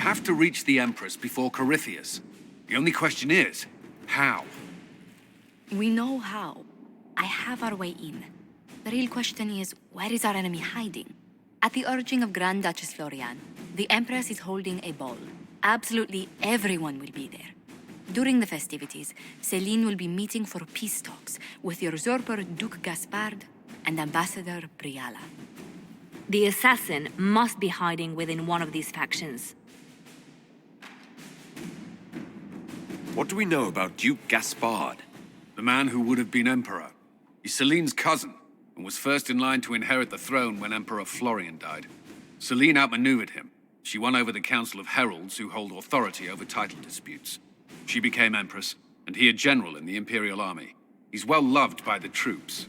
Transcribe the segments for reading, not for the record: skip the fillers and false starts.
have to reach the Empress before Corythius. The only question is, how? We know how. I have our way in. The real question is, where is our enemy hiding? At the urging of Grand Duchess Florian, the Empress is holding a ball. Absolutely everyone will be there. During the festivities, Celine will be meeting for peace talks with the usurper Duke Gaspard and Ambassador Briala. The assassin must be hiding within one of these factions. What do we know about Duke Gaspard? The man who would have been Emperor. He's Celine's cousin, and was first in line to inherit the throne when Emperor Florian died. Celine outmaneuvered him. She won over the Council of Heralds, who hold authority over title disputes. She became Empress, and he a general in the Imperial Army. He's well loved by the troops.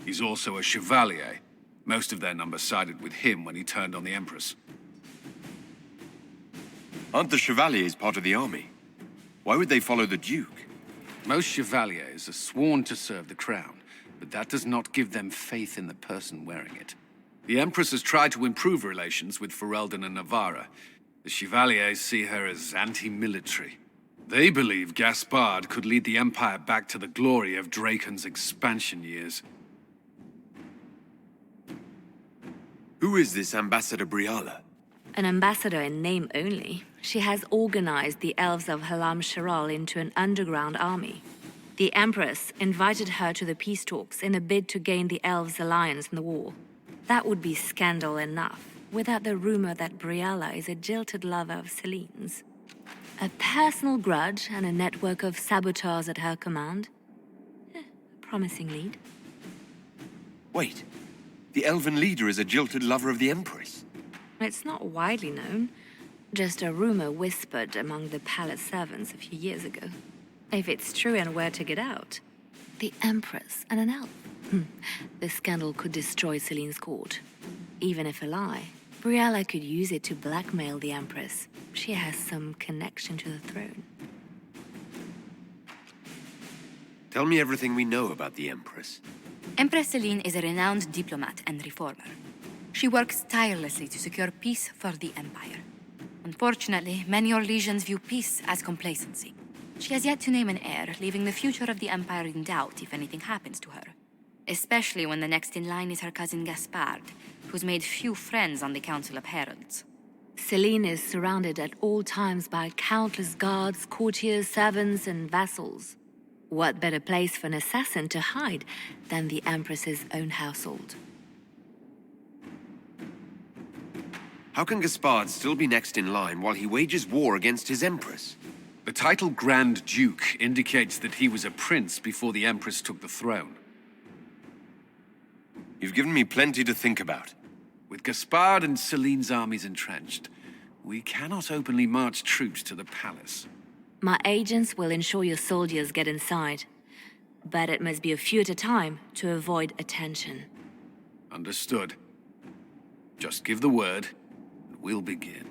He's also a Chevalier. Most of their number sided with him when he turned on the Empress. Aren't the Chevaliers part of the army? Why would they follow the Duke? Most Chevaliers are sworn to serve the crown, but that does not give them faith in the person wearing it. The Empress has tried to improve relations with Ferelden and Navarra. The Chevaliers see her as anti-military. They believe Gaspard could lead the Empire back to the glory of Draken's expansion years. Who is this Ambassador Briala? An ambassador in name only, she has organized the elves of Halam Sharal into an underground army. The Empress invited her to the peace talks in a bid to gain the elves' alliance in the war. That would be scandal enough, without the rumor that Briala is a jilted lover of Celine's. A personal grudge and a network of saboteurs at her command. Promising lead. Wait, the elven leader is a jilted lover of the Empress. It's not widely known. Just a rumor whispered among the palace servants a few years ago. If it's true and were to get out, the Empress and an elf. The scandal could destroy Celine's court. Even if a lie, Briala could use it to blackmail the Empress. She has some connection to the throne. Tell me everything we know about the Empress. Empress Celine is a renowned diplomat and reformer. She works tirelessly to secure peace for the Empire. Unfortunately, many Orlesians view peace as complacency. She has yet to name an heir, leaving the future of the Empire in doubt if anything happens to her. Especially when the next in line is her cousin Gaspard, who's made few friends on the Council of Heralds. Celine is surrounded at all times by countless guards, courtiers, servants, and vassals. What better place for an assassin to hide than the Empress's own household? How can Gaspard still be next in line while he wages war against his Empress? The title Grand Duke indicates that he was a prince before the Empress took the throne. You've given me plenty to think about. With Gaspard and Celine's armies entrenched, we cannot openly march troops to the palace. My agents will ensure your soldiers get inside. But it must be a few at a time to avoid attention. Understood. Just give the word, and we'll begin.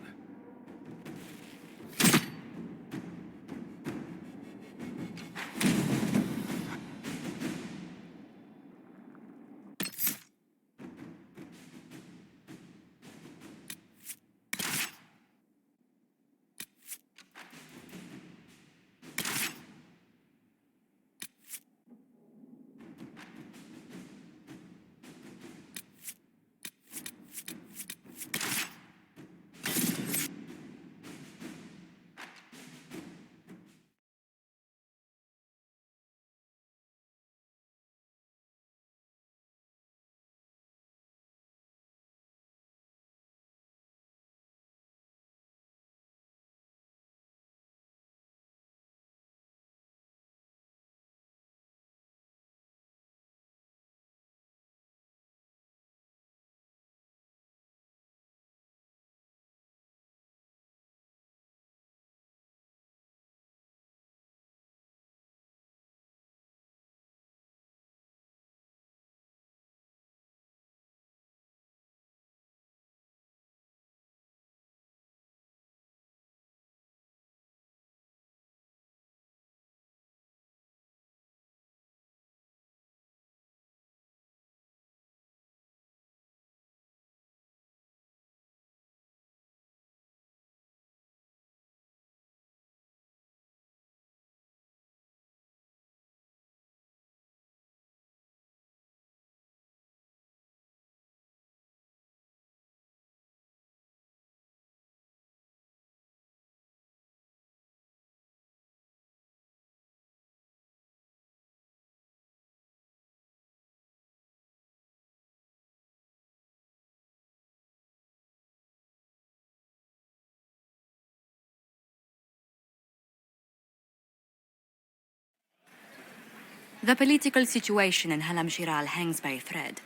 The political situation in Halam Shiral hangs by a thread.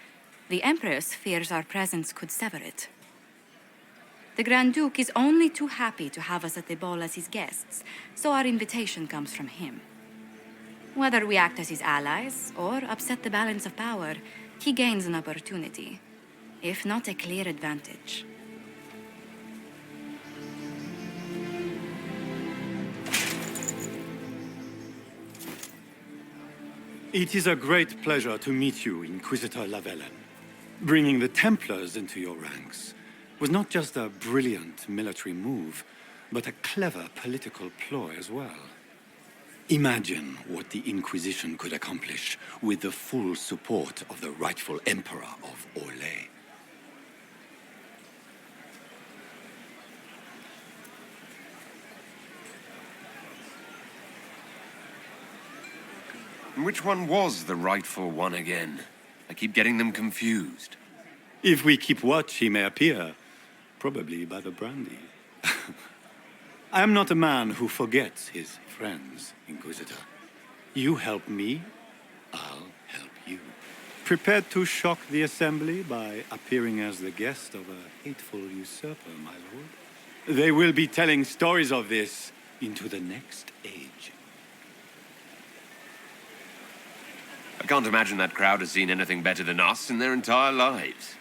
The Empress fears our presence could sever it. The Grand Duke is only too happy to have us at the ball as his guests, so our invitation comes from him. Whether we act as his allies or upset the balance of power, he gains an opportunity, if not a clear advantage. It is a great pleasure to meet you, Inquisitor Lavellen. Bringing the Templars into your ranks was not just a brilliant military move, but a clever political ploy as well. Imagine what the Inquisition could accomplish with the full support of the rightful Emperor of Orlais. Which one was the rightful one again? I keep getting them confused. If we keep watch, he may appear, probably by the brandy. I am not a man who forgets his friends, Inquisitor. You help me, I'll help you. Prepared to shock the Assembly by appearing as the guest of a hateful usurper, my lord? They will be telling stories of this into the next age. I can't imagine that crowd has seen anything better than us in their entire lives.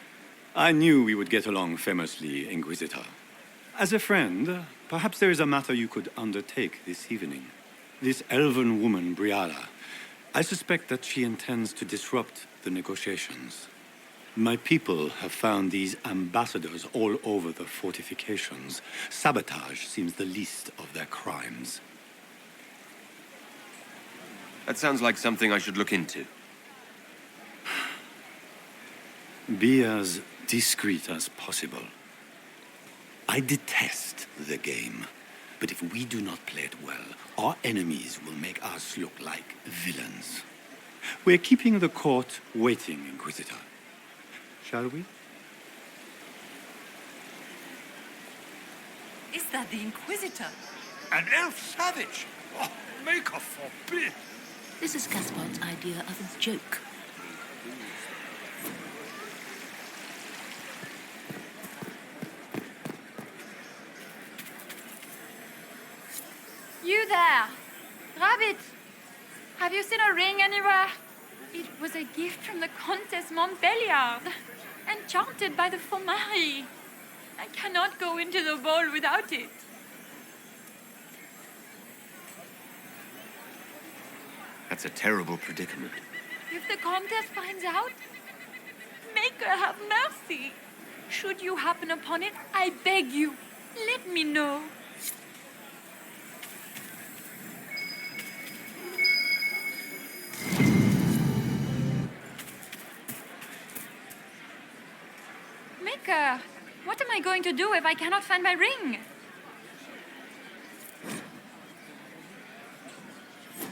I knew we would get along famously, Inquisitor. As a friend, perhaps there is a matter you could undertake this evening. This elven woman, Briala, I suspect that she intends to disrupt the negotiations. My people have found these ambassadors all over the fortifications. Sabotage seems the least of their crimes. That sounds like something I should look into. Be as discreet as possible. I detest the game, but if we do not play it well, our enemies will make us look like villains. We're keeping the court waiting, Inquisitor. Shall we? Is that the Inquisitor? An elf savage? Oh, Maker forbid! This is Gaspard's idea of a joke. You there! Rabbit! Have you seen a ring anywhere? It was a gift from the Comtesse Montbelliard, enchanted by the Fomari. I cannot go into the ball without it. That's a terrible predicament. If the Comtesse finds out, make her have mercy. Should you happen upon it, I beg you, let me know. Maker, what am I going to do if I cannot find my ring?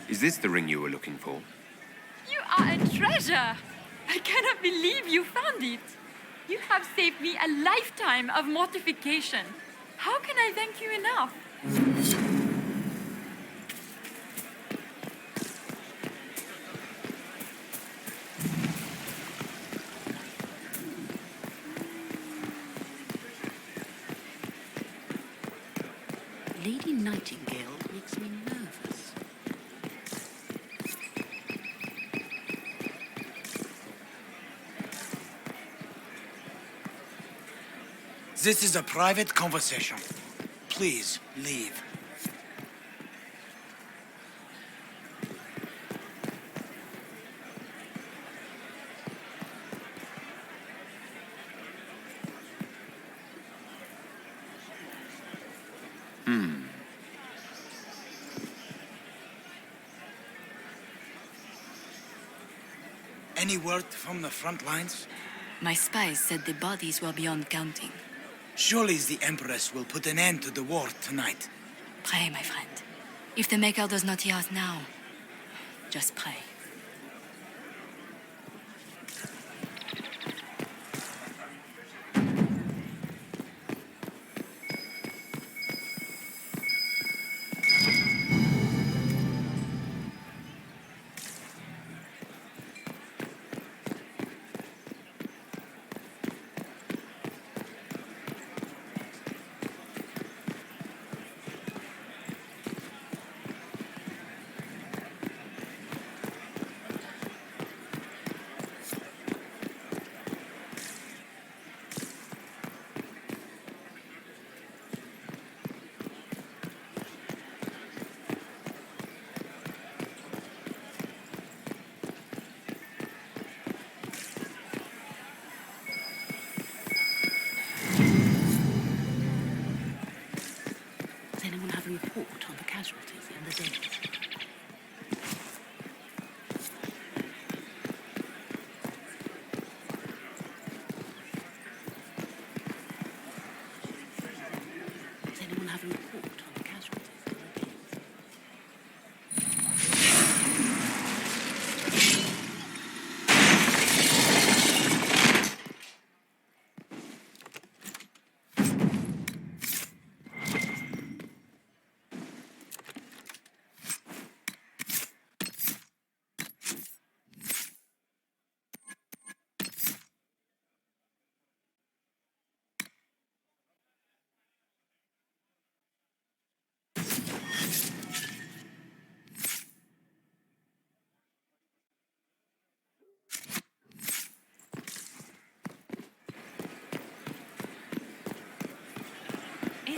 Is this the ring you were looking for? You are a treasure! I cannot believe you found it. You have saved me a lifetime of mortification. How can I thank you enough? Lady Nightingale makes me nervous. This is a private conversation. Please, leave. Any word from the front lines? My spies said the bodies were beyond counting. Surely the Empress will put an end to the war tonight. Pray, my friend. If the Maker does not hear us now, just pray.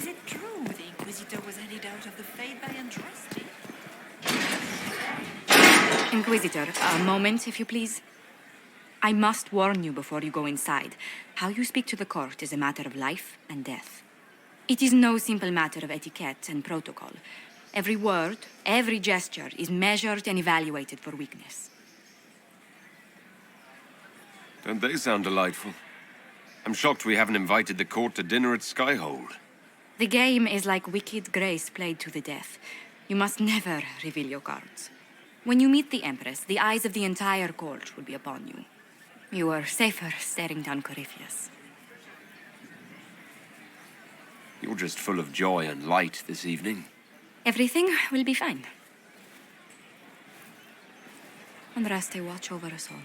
Is it true the Inquisitor was headed out of the Fade by Andraste? Inquisitor, a moment, if you please. I must warn you before you go inside. How you speak to the court is a matter of life and death. It is no simple matter of etiquette and protocol. Every word, every gesture is measured and evaluated for weakness. Don't they sound delightful? I'm shocked we haven't invited the court to dinner at Skyhold. The game is like Wicked Grace played to the death. You must never reveal your cards. When you meet the Empress, the eyes of the entire court will be upon you. You are safer staring down Corypheus. You're just full of joy and light this evening. Everything will be fine. Andraste, watch over us all.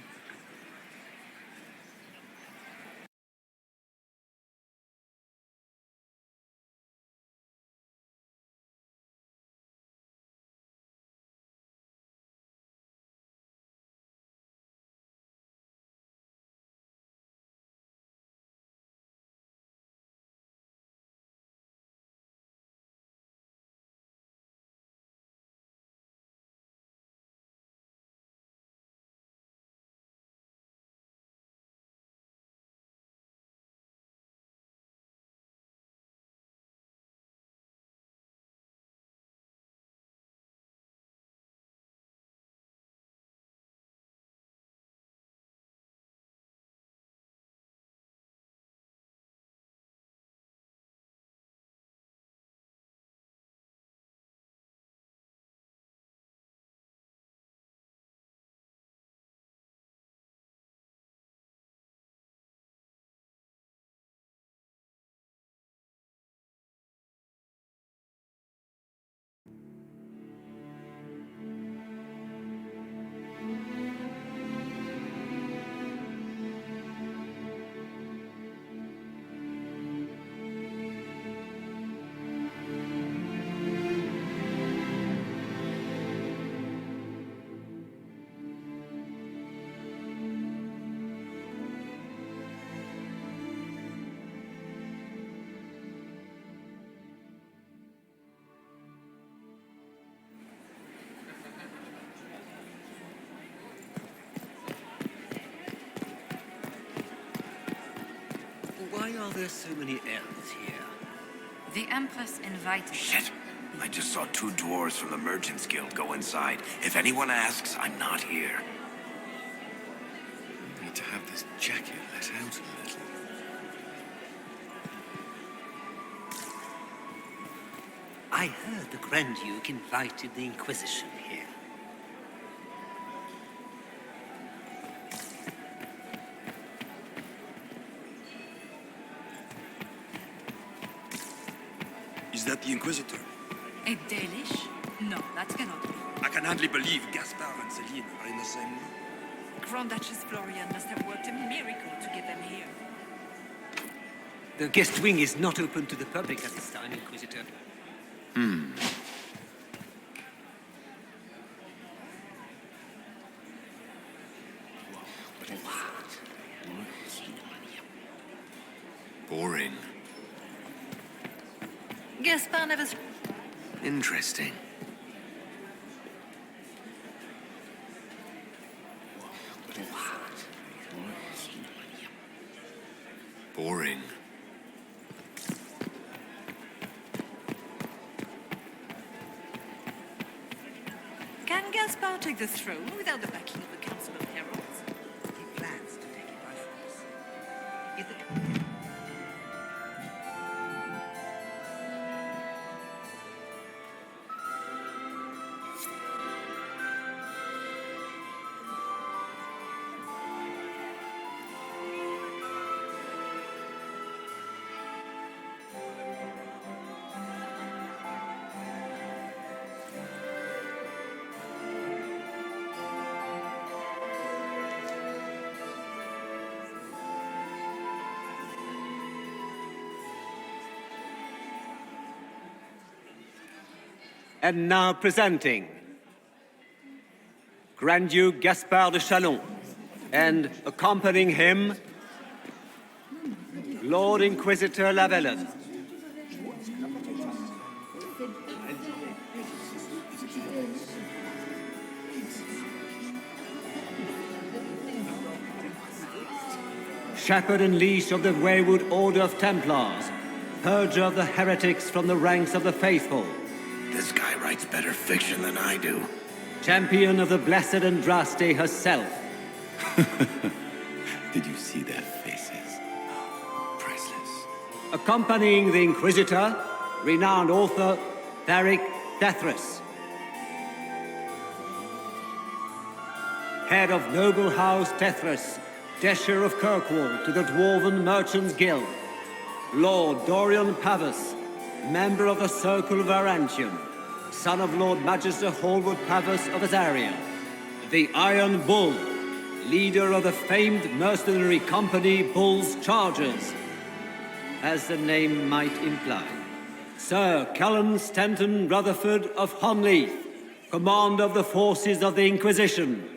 Why are there so many elves here? The Empress invited. Shit! I just saw two dwarves from the Merchants Guild go inside. If anyone asks, I'm not here. Need to have this jacket let out a little. I heard the Grand Duke invited the Inquisition here. Is that the Inquisitor? A Dalish? No, that cannot be. I can hardly believe Gaspard and Celine are in the same room. Grand Duchess Florian must have worked a miracle to get them here. The guest wing is not open to the public at this time, Inquisitor. Boring. Gaspard never... Interesting. Boring. Can Gaspard take the throne without the backing of the Council of Heralds? He plans to take it by force. If the... And now presenting Grand Duke Gaspard de Chalon, and accompanying him, Lord Inquisitor Lavellan. shepherd and leash of the wayward Order of Templars, purger of the heretics from the ranks of the faithful. This guy writes better fiction than I do. Champion of the Blessed Andraste herself. Did you see their faces? Priceless. Accompanying the Inquisitor, renowned author Tharic Thethras. Head of noble house Thethras, Desher of Kirkwall to the Dwarven Merchants Guild. Lord Dorian Pavus, member of the Circle of Arantium, son of Lord Magister Hallwood Pavus of Azaria. The Iron Bull, leader of the famed mercenary company Bull's Chargers, as the name might imply. Sir Callan Stanton Rutherford of Honleith, commander of the forces of the Inquisition,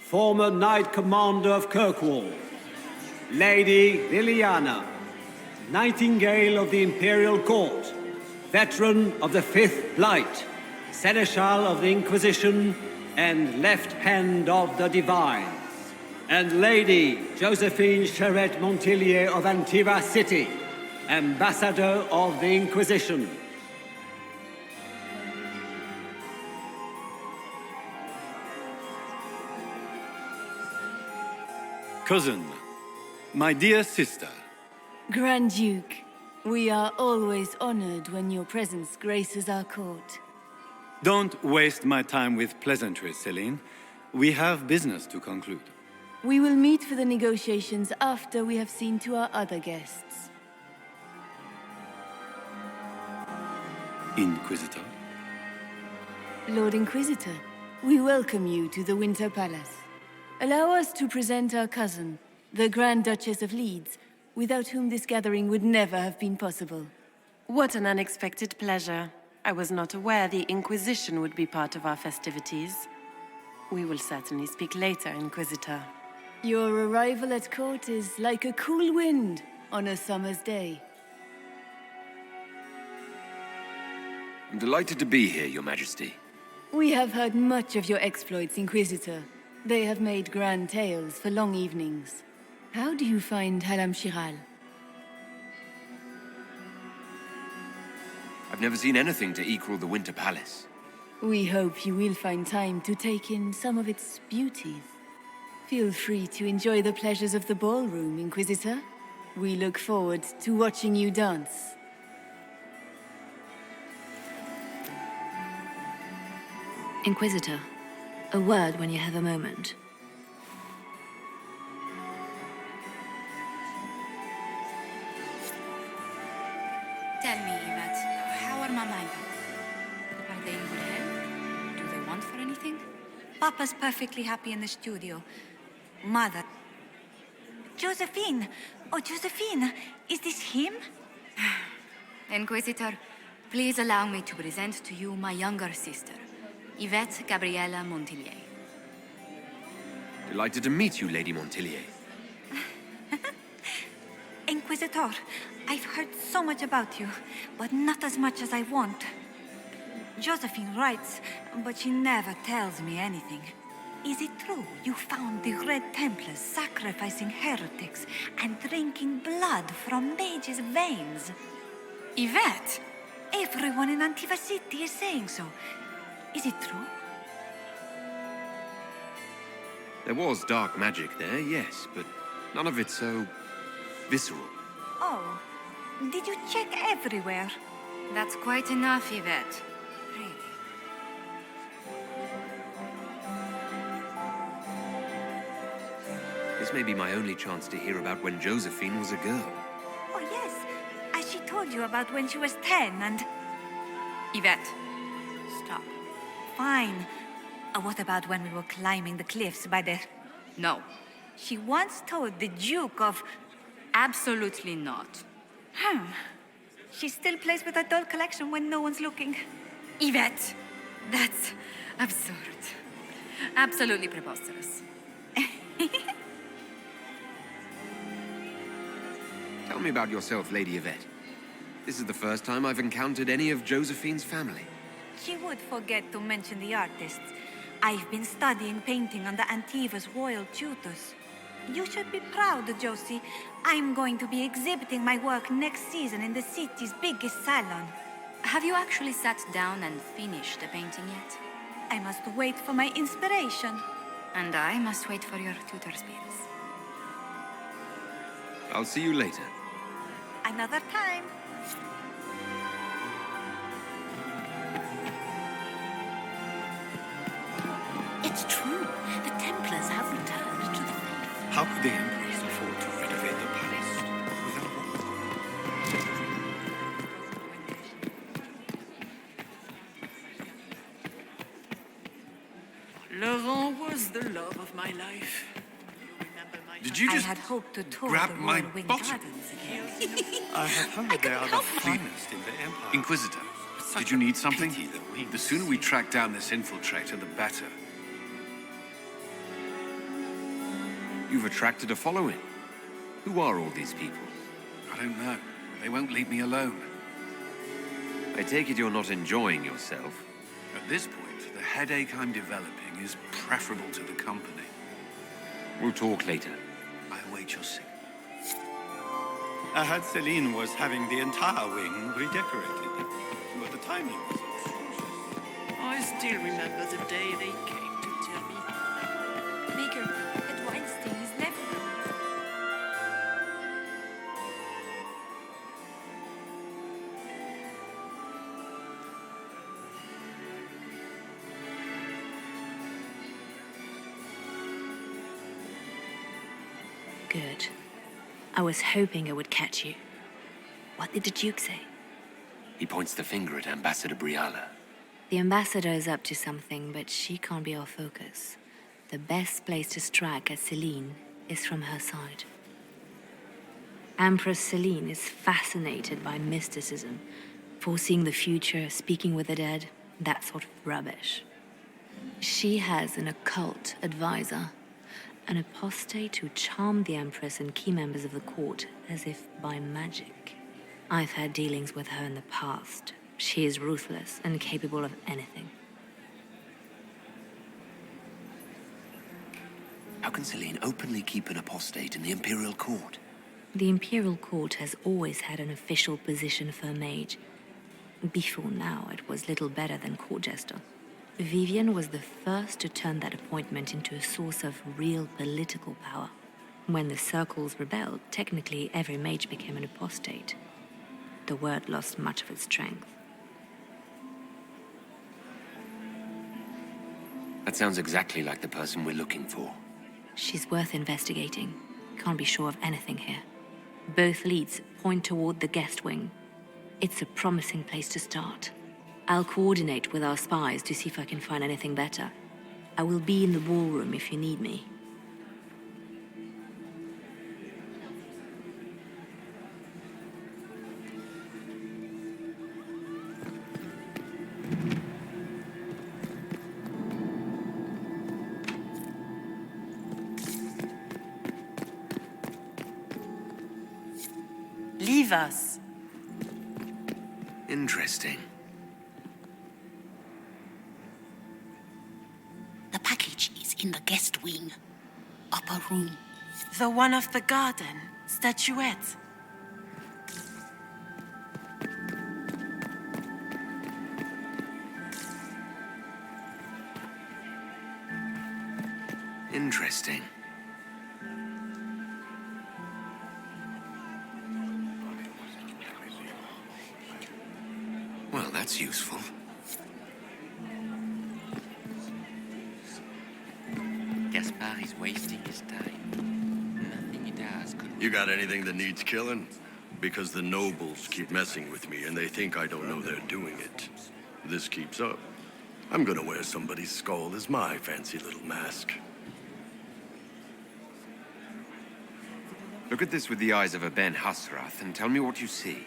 former Knight Commander of Kirkwall. Lady Liliana, Nightingale of the Imperial Court, veteran of the Fifth Light, Seneschal of the Inquisition, and Left Hand of the Divines. And Lady Josephine Charette Montillier of Antiva City, Ambassador of the Inquisition. Cousin, my dear sister. Grand Duke, we are always honored when your presence graces our court. Don't waste my time with pleasantries, Celine. We have business to conclude. We will meet for the negotiations after we have seen to our other guests. Inquisitor? Lord Inquisitor, we welcome you to the Winter Palace. Allow us to present our cousin, the Grand Duchess of Leeds, without whom this gathering would never have been possible. What an unexpected pleasure. I was not aware the Inquisition would be part of our festivities. We will certainly speak later, Inquisitor. Your arrival at court is like a cool wind on a summer's day. I'm delighted to be here, Your Majesty. We have heard much of your exploits, Inquisitor. They have made grand tales for long evenings. How do you find Halam Shiral? I've never seen anything to equal the Winter Palace. We hope you will find time to take in some of its beauties. Feel free to enjoy the pleasures of the ballroom, Inquisitor. We look forward to watching you dance. Inquisitor, a word when you have a moment. Tell me, Yvette, how are Mama and Papa? Are they in good health? Do they want for anything? Papa's perfectly happy in the studio. Mother. Josephine! Oh, Josephine! Is this him? Inquisitor, please allow me to present to you my younger sister, Yvette Gabriella Montillier. Delighted to meet you, Lady Montillier. Inquisitor, I've heard so much about you, but not as much as I want. Josephine writes, but she never tells me anything. Is it true you found the Red Templars sacrificing heretics and drinking blood from mages' veins? Yvette! Everyone in Antiva City is saying so. Is it true? There was dark magic there, yes, but none of it so visceral. Oh, did you check everywhere? That's quite enough, Yvette. Really. This may be my only chance to hear about when Josephine was a girl. Oh, yes. As she told you about when she was 10 and... Yvette, stop. Fine. What about when we were climbing the cliffs by the... No. She once told the Duke of... Absolutely not. She still plays with her doll collection when no one's looking. Yvette, that's absurd. Absolutely preposterous. Tell me about yourself, Lady Yvette. This is the first time I've encountered any of Josephine's family. She would forget to mention the artists. I've been studying painting under Antiva's royal tutors. You should be proud, Josie. I'm going to be exhibiting my work next season in the city's biggest salon. Have you actually sat down and finished the painting yet? I must wait for my inspiration. And I must wait for your tutor's bills. I'll see you later. Another time. It's true. The Templars have returned to the faith. How could the Empress afford to renovate the palace without Laurent was the love of my life. Did you just I had hoped to tour grab the my Royal Wing bottom? Gardens again. I have heard they are the finest in the Empire. Inquisitor, did you need something? The sooner we track down this infiltrator, the better. You've attracted a following. Who are all these people? I don't know. They won't leave me alone. I take it you're not enjoying yourself. At this point, the headache I'm developing is preferable to the company. We'll talk later. I await your signal. I heard Celine was having the entire wing redecorated, but the timing was atrocious. I still remember the day they came to tell me. Maker, that Weinstein is never. Good. I was hoping I would catch you. What did the Duke say? He points the finger at Ambassador Briala. The ambassador is up to something, but she can't be our focus. The best place to strike at Celine is from her side. Empress Celine is fascinated by mysticism, foreseeing the future, speaking with the dead, that sort of rubbish. She has an occult advisor, an apostate who charmed the Empress and key members of the court as if by magic. I've had dealings with her in the past. She is ruthless and capable of anything. How can Celine openly keep an apostate in the Imperial Court? The Imperial Court has always had an official position for a mage. Before now, it was little better than court jester. Vivian was the first to turn that appointment into a source of real political power. When the circles rebelled, technically every mage became an apostate. The word lost much of its strength. That sounds exactly like the person we're looking for. She's worth investigating. Can't be sure of anything here. Both leads point toward the guest wing. It's a promising place to start. I'll coordinate with our spies to see if I can find anything better. I will be in the ballroom if you need me. Leave us. Interesting. The package is in the guest wing. Upper room. The one of the garden. Statuette. Interesting. Well, that's useful. Gaspard is wasting his time. Nothing he does could... You got anything that needs killing? Because the nobles keep messing with me and they think I don't know they're doing it. If this keeps up, I'm gonna wear somebody's skull as my fancy little mask. Look at this with the eyes of a Ben Hasrath and tell me what you see.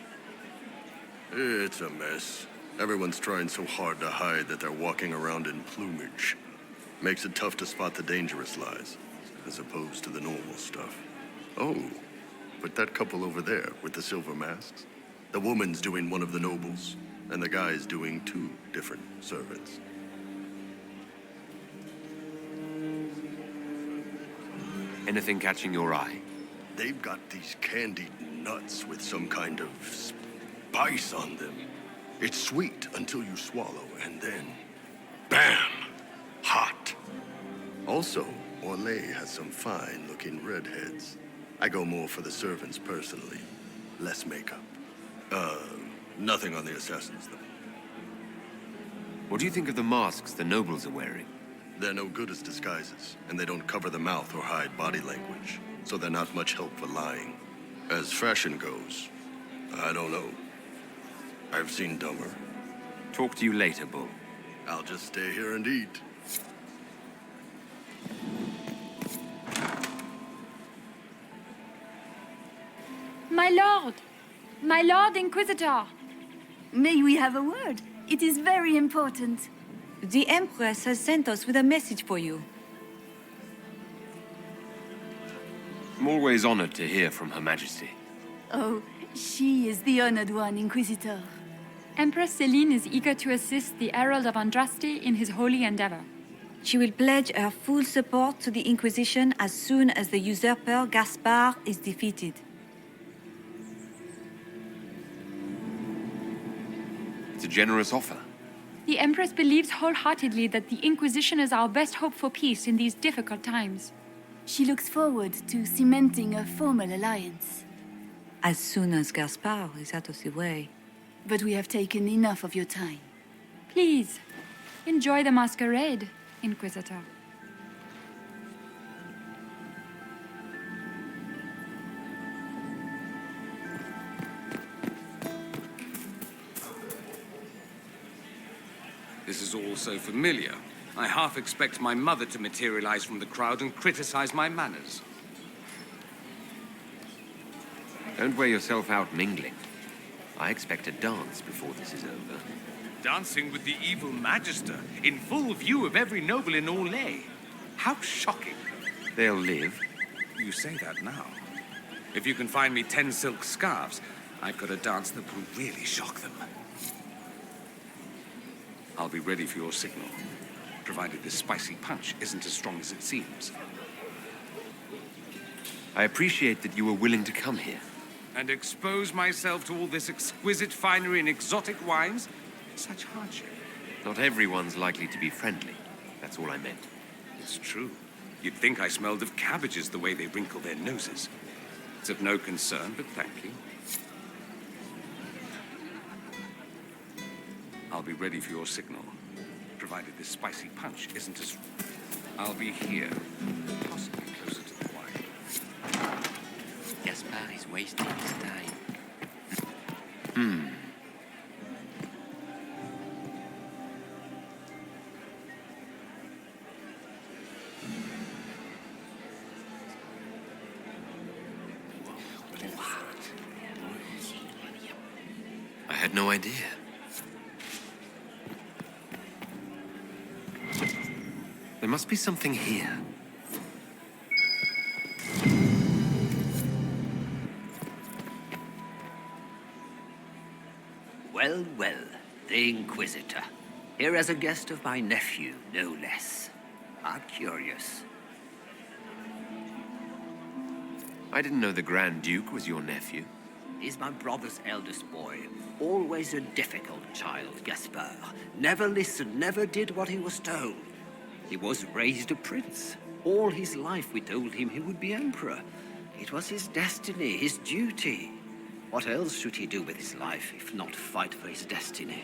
It's a mess. Everyone's trying so hard to hide that they're walking around in plumage. Makes it tough to spot the dangerous lies, as opposed to the normal stuff. Oh, but that couple over there with the silver masks? The woman's doing one of the nobles, and the guy's doing two different servants. Anything catching your eye? They've got these candied nuts with some kind of spice on them. It's sweet until you swallow, and then, bam! Hot. Also, Orlais has some fine-looking redheads. I go more for the servants personally. Less makeup. Nothing on the assassins, though. What do you think of the masks the nobles are wearing? They're no good as disguises, and they don't cover the mouth or hide body language, so they're not much help for lying. As fashion goes, I don't know. I've seen dumber. Talk to you later, Bull. I'll just stay here and eat. My Lord Inquisitor! May we have a word? It is very important. The Empress has sent us with a message for you. I'm always honored to hear from Her Majesty. Oh, she is the honored one, Inquisitor. Empress Celine is eager to assist the Herald of Andraste in his holy endeavor. She will pledge her full support to the Inquisition as soon as the usurper Gaspard is defeated. It's a generous offer. The Empress believes wholeheartedly that the Inquisition is our best hope for peace in these difficult times. She looks forward to cementing a formal alliance. As soon as Gaspard is out of the way. But we have taken enough of your time. Please, enjoy the masquerade, Inquisitor. This is all so familiar. I half expect my mother to materialize from the crowd and criticize my manners. Don't wear yourself out mingling. I expect a dance before this is over. Dancing with the evil Magister, in full view of every noble in Orlais. How shocking. They'll live. You say that now. If you can find me 10 silk scarves, I've got a dance that will really shock them. I'll be ready for your signal, provided this spicy punch isn't as strong as it seems. I appreciate that you were willing to come here. And expose myself to all this exquisite finery and exotic wines? Such hardship. Not everyone's likely to be friendly. That's all I meant. It's true. You'd think I smelled of cabbages the way they wrinkle their noses. It's of no concern, but thank you. I'll be ready for your signal, provided this spicy punch isn't as... I'll be here, possibly closer to the wine. Gaspard is wasting his time. I had no idea. There must be something here. Well, well, the Inquisitor. Here as a guest of my nephew, no less. How curious. I didn't know the Grand Duke was your nephew. He's my brother's eldest boy. Always a difficult child, Gaspard. Never listened, never did what he was told. He was raised a prince. All his life we told him he would be emperor. It was his destiny, his duty. What else should he do with his life if not fight for his destiny?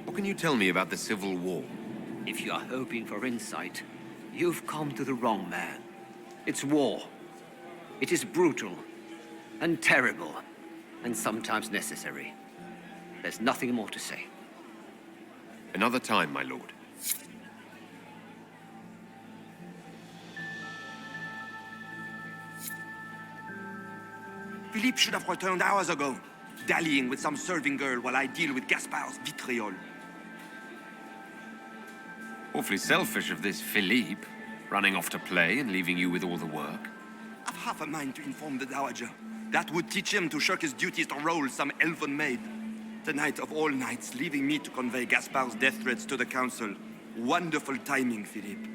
What can you tell me about the Civil War? If you are hoping for insight, you've come to the wrong man. It's war. It is brutal and terrible and sometimes necessary. There's nothing more to say. Another time, my lord. Philippe should have returned hours ago, dallying with some serving girl while I deal with Gaspard's vitriol. Awfully selfish of this Philippe, running off to play and leaving you with all the work. I've half a mind to inform the Dowager. That would teach him to shirk his duties to roll some elven maid. The night of all nights, leaving me to convey Gaspard's death threats to the Council. Wonderful timing, Philippe.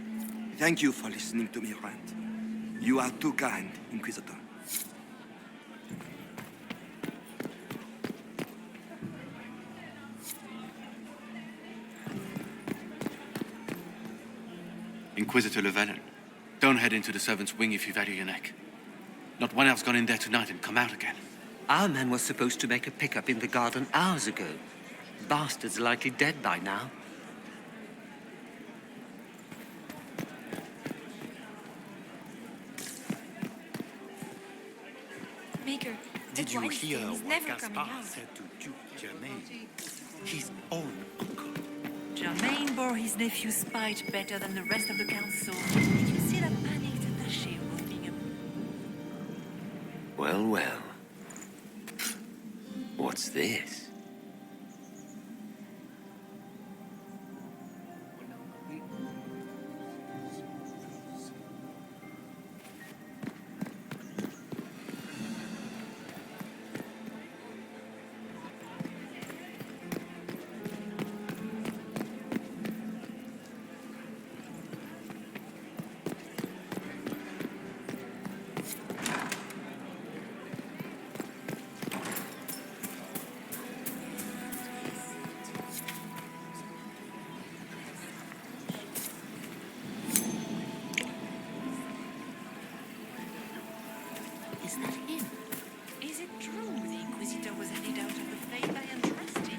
Thank you for listening to me rant. You are too kind, Inquisitor. Inquisitor Llewellyn, don't head into the servants' wing if you value your neck. Not one else gone in there tonight and come out again. Our man was supposed to make a pickup in the garden hours ago. Bastard's likely dead by now. Maker, Did you hear Weinstein's what never Gaspard coming out. said to Duke Germain? His own uncle. Germain bore his nephew's spite better than the rest of the council. Did you see that panicked attaché holding him? Well, well. What's this? Is that him? Is it true the Inquisitor was headed out of the faith I entrusted?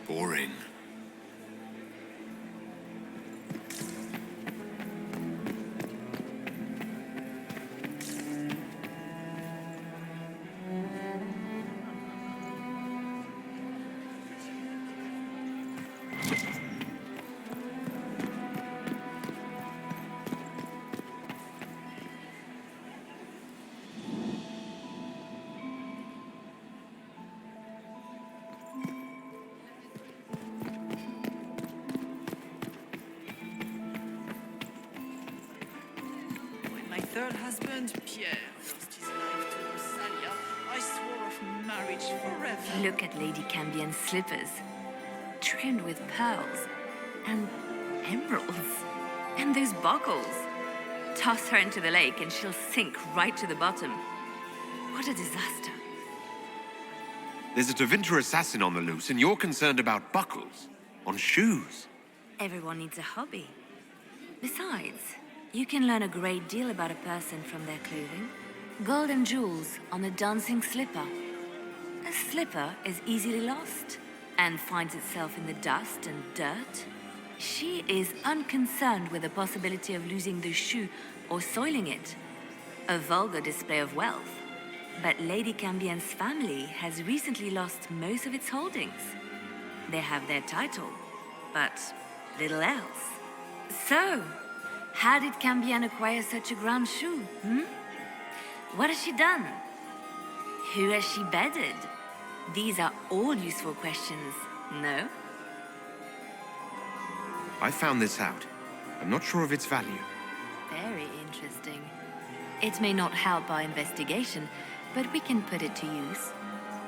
Boring. My third husband, Pierre, lost his life to Rosalia. I swore off marriage forever. Look at Lady Cambion's slippers, trimmed with pearls and emeralds, and those buckles. Toss her into the lake and she'll sink right to the bottom. What a disaster. There's a Tevinter assassin on the loose, and you're concerned about buckles on shoes. Everyone needs a hobby. Besides, you can learn a great deal about a person from their clothing. Gold and jewels on a dancing slipper. A slipper is easily lost and finds itself in the dust and dirt. She is unconcerned with the possibility of losing the shoe or soiling it. A vulgar display of wealth. But Lady Cambien's family has recently lost most of its holdings. They have their title, but little else. So, how did Cambien acquire such a grand shoe, What has she done? Who has she bedded? These are all useful questions, no? I found this out. I'm not sure of its value. Very interesting. It may not help our investigation, but we can put it to use.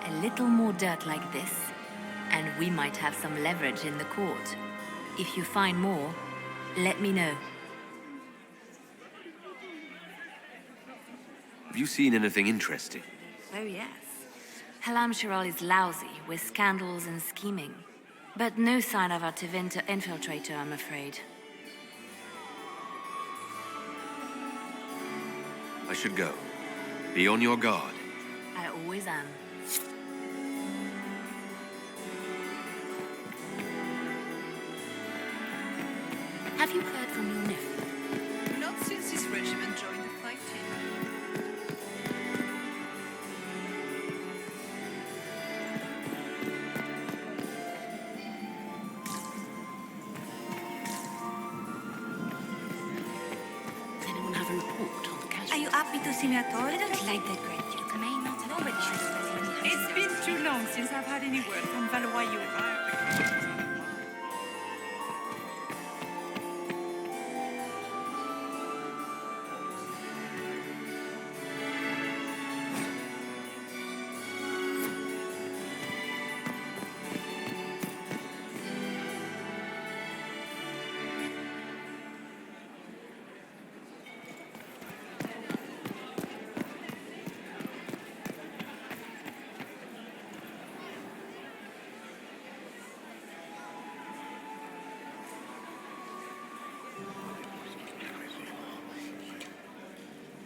A little more dirt like this, and we might have some leverage in the court. If you find more, let me know. Have you seen anything interesting? Oh, yes. Halam Shiral is lousy with scandals and scheming. But no sign of our Tevinter infiltrator, I'm afraid. I should go. Be on your guard. I always am. Have you heard from your nephew? Not since his regiment joined the fighting. Does anyone have a report on the casualties? Are you happy to see me at all? I don't like that gratitude. May not have nobody should have. It's been too long since I've had any word from Valois.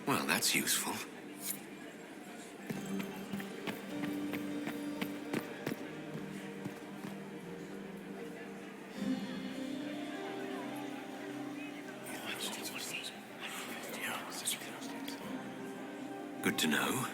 Well, that's useful. Good to know.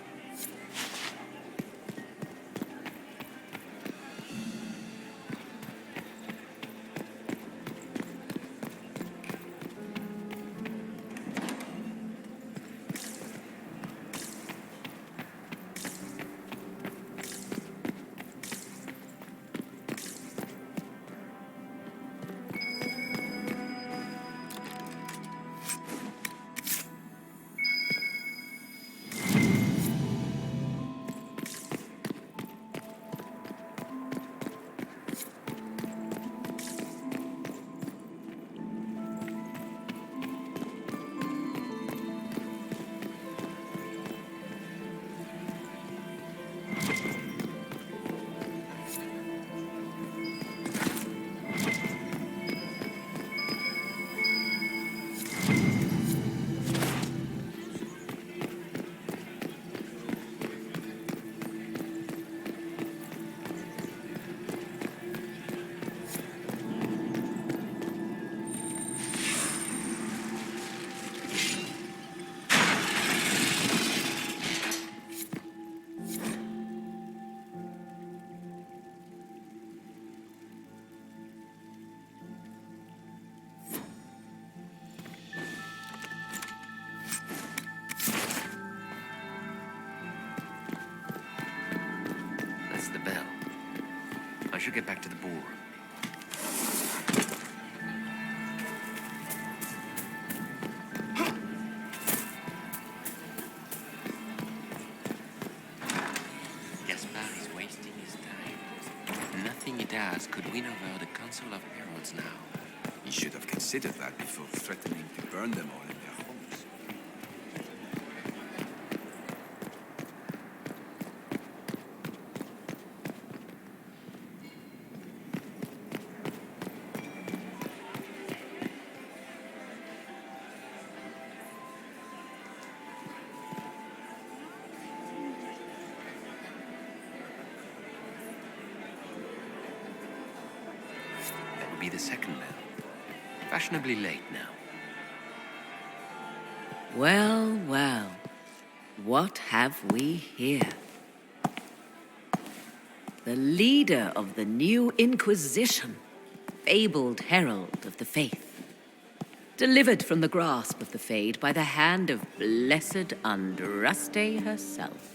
The bell. I should get back to the ballroom. Gaspard is wasting his time. Nothing he does could win over the Council of Heralds now. He should have considered that before threatening to burn them all in their homes. be the second bell. Fashionably late now. Well, well. What have we here? The leader of the new Inquisition, fabled herald of the faith, delivered from the grasp of the Fade by the hand of blessed Andraste herself.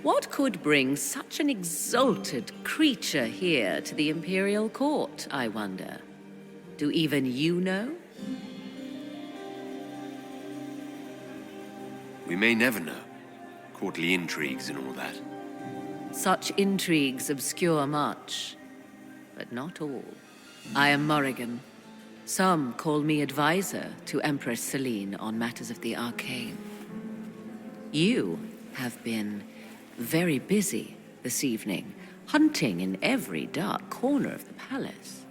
What could bring such an exalted creature here to the Imperial Court, I wonder? Do even you know? We may never know. Courtly intrigues and all that. Such intrigues obscure much, but not all. I am Morrigan. Some call me advisor to Empress Celine on matters of the arcane. You have been very busy this evening, hunting in every dark corner of the palace.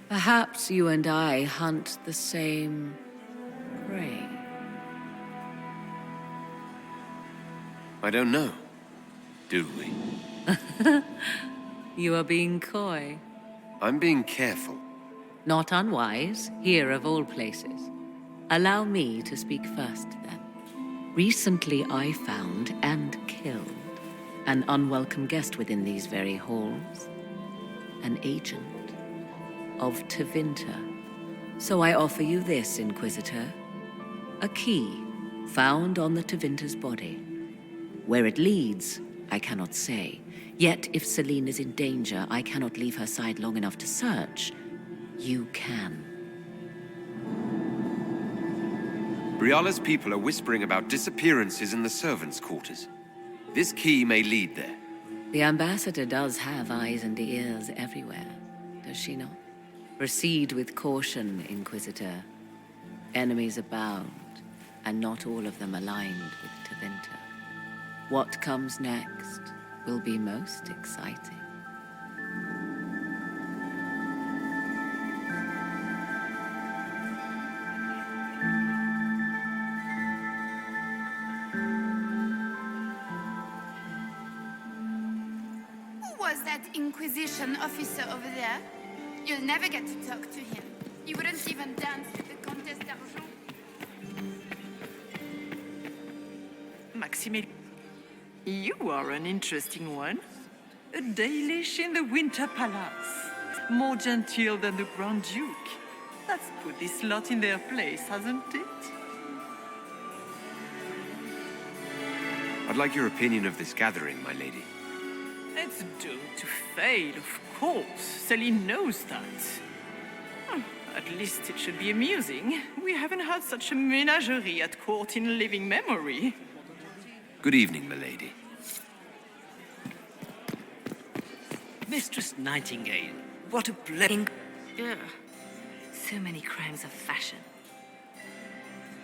Perhaps you and I hunt the same prey. I don't know. Do we? You are being coy. I'm being careful. Not unwise, here of all places. Allow me to speak first, then. Recently I found and killed an unwelcome guest within these very halls. An agent of Tevinter. So I offer you this, Inquisitor. A key found on the Tevinter's body. Where it leads, I cannot say. Yet if Celine is in danger, I cannot leave her side long enough to search. You can. Briala's people are whispering about disappearances in the servants' quarters. This key may lead there. The ambassador does have eyes and ears everywhere, does she not? Proceed with caution, Inquisitor. Enemies abound, and not all of them aligned with Tevinter. What comes next will be most exciting. Who was that Inquisition officer over there? You'll never get to talk to him. He wouldn't even dance with the Comtesse d'Argent. Maximilian, you are an interesting one. A Dalish in the Winter Palace. More genteel than the Grand Duke. That's put this lot in their place, hasn't it? I'd like your opinion of this gathering, my lady. It's doomed to fail, of course. Celine knows that. At least it should be amusing. We haven't had such a menagerie at court in living memory. Good evening, milady. Mistress Nightingale, what a blessing. Ugh. So many crimes of fashion.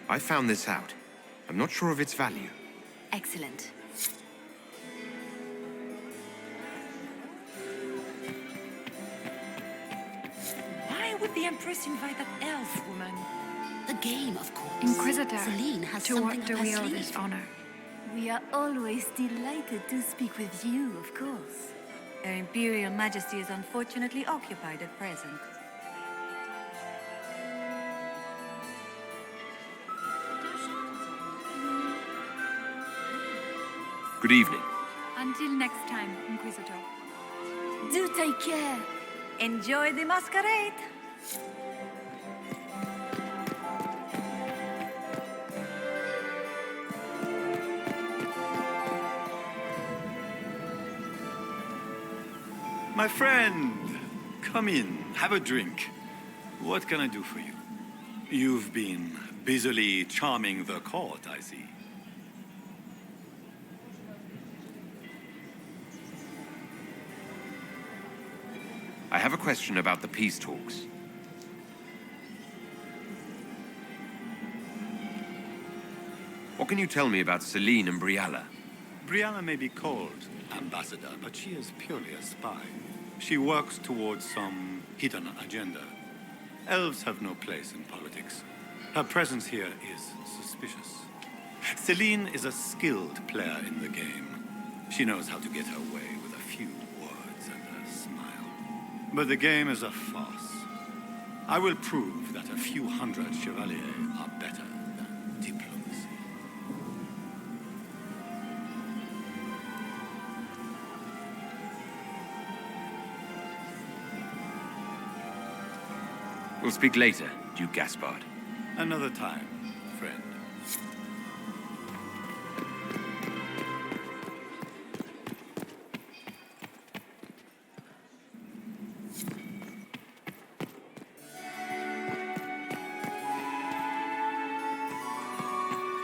I found this out. I'm not sure of its value. Excellent. Why would the Empress invite that elf woman? The game, of course. Inquisitor, Celine has to something what do up her we owe sleeve. this honor? We are always delighted to speak with you, of course. Her Imperial Majesty is unfortunately occupied at present. Good evening. Until next time, Inquisitor. Do take care. Enjoy the masquerade! My friend, come in, have a drink. What can I do for you? You've been busily charming the court, I see. I have a question about the peace talks. What can you tell me about Celine and Briala? Brianna may be called ambassador, but she is purely a spy. She works towards some hidden agenda. Elves have no place in politics. Her presence here is suspicious. Celine is a skilled player in the game. She knows how to get her way with a few words and a smile. But the game is a farce. I will prove that a few hundred chevaliers are better than diplomacy. We'll speak later, Duke Gaspard. Another time, friend.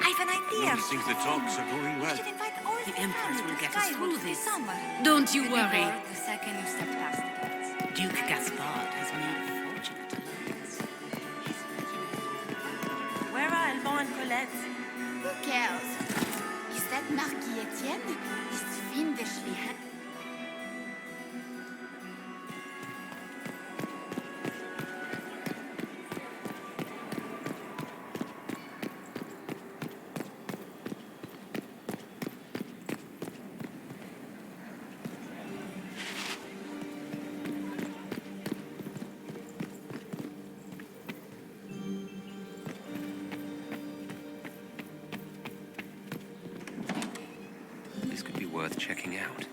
I've an idea. Noticing the talks are going We well. should invite all The the Empress family will to get us Skywood through this this. summer. Don't you You'll be worry. bored the second you step past the gates. Duke Gaspard has made a fortune at alliance. Where are Alban and Colette? Who cares? Is that Marquis Etienne? This fiendishly This could be worth checking out.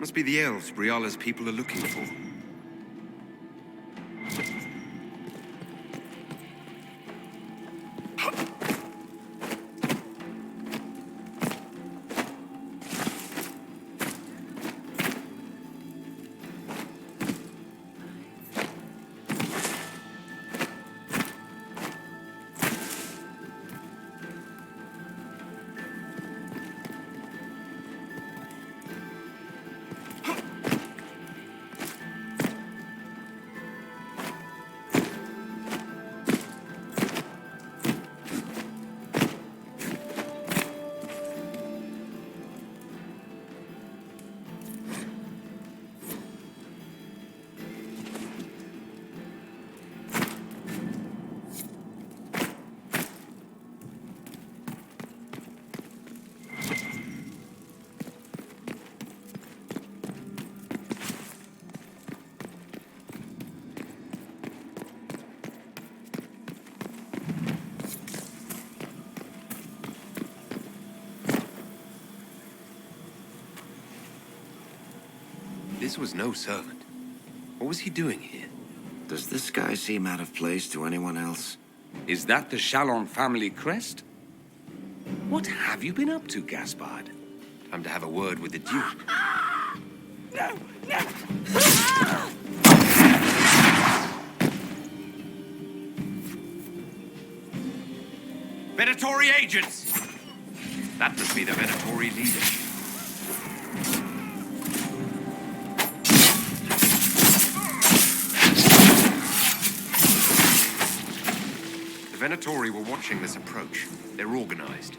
Must be the elves Briala's people are looking for. This was no servant. What was he doing here? Does this guy seem out of place to anyone else? Is that the Chalon family crest? What have you been up to, Gaspard? Time to have a word with the Duke. No! No! Venatori agents! That must be the Venatori leader. The Venatori were watching this approach. They're organized.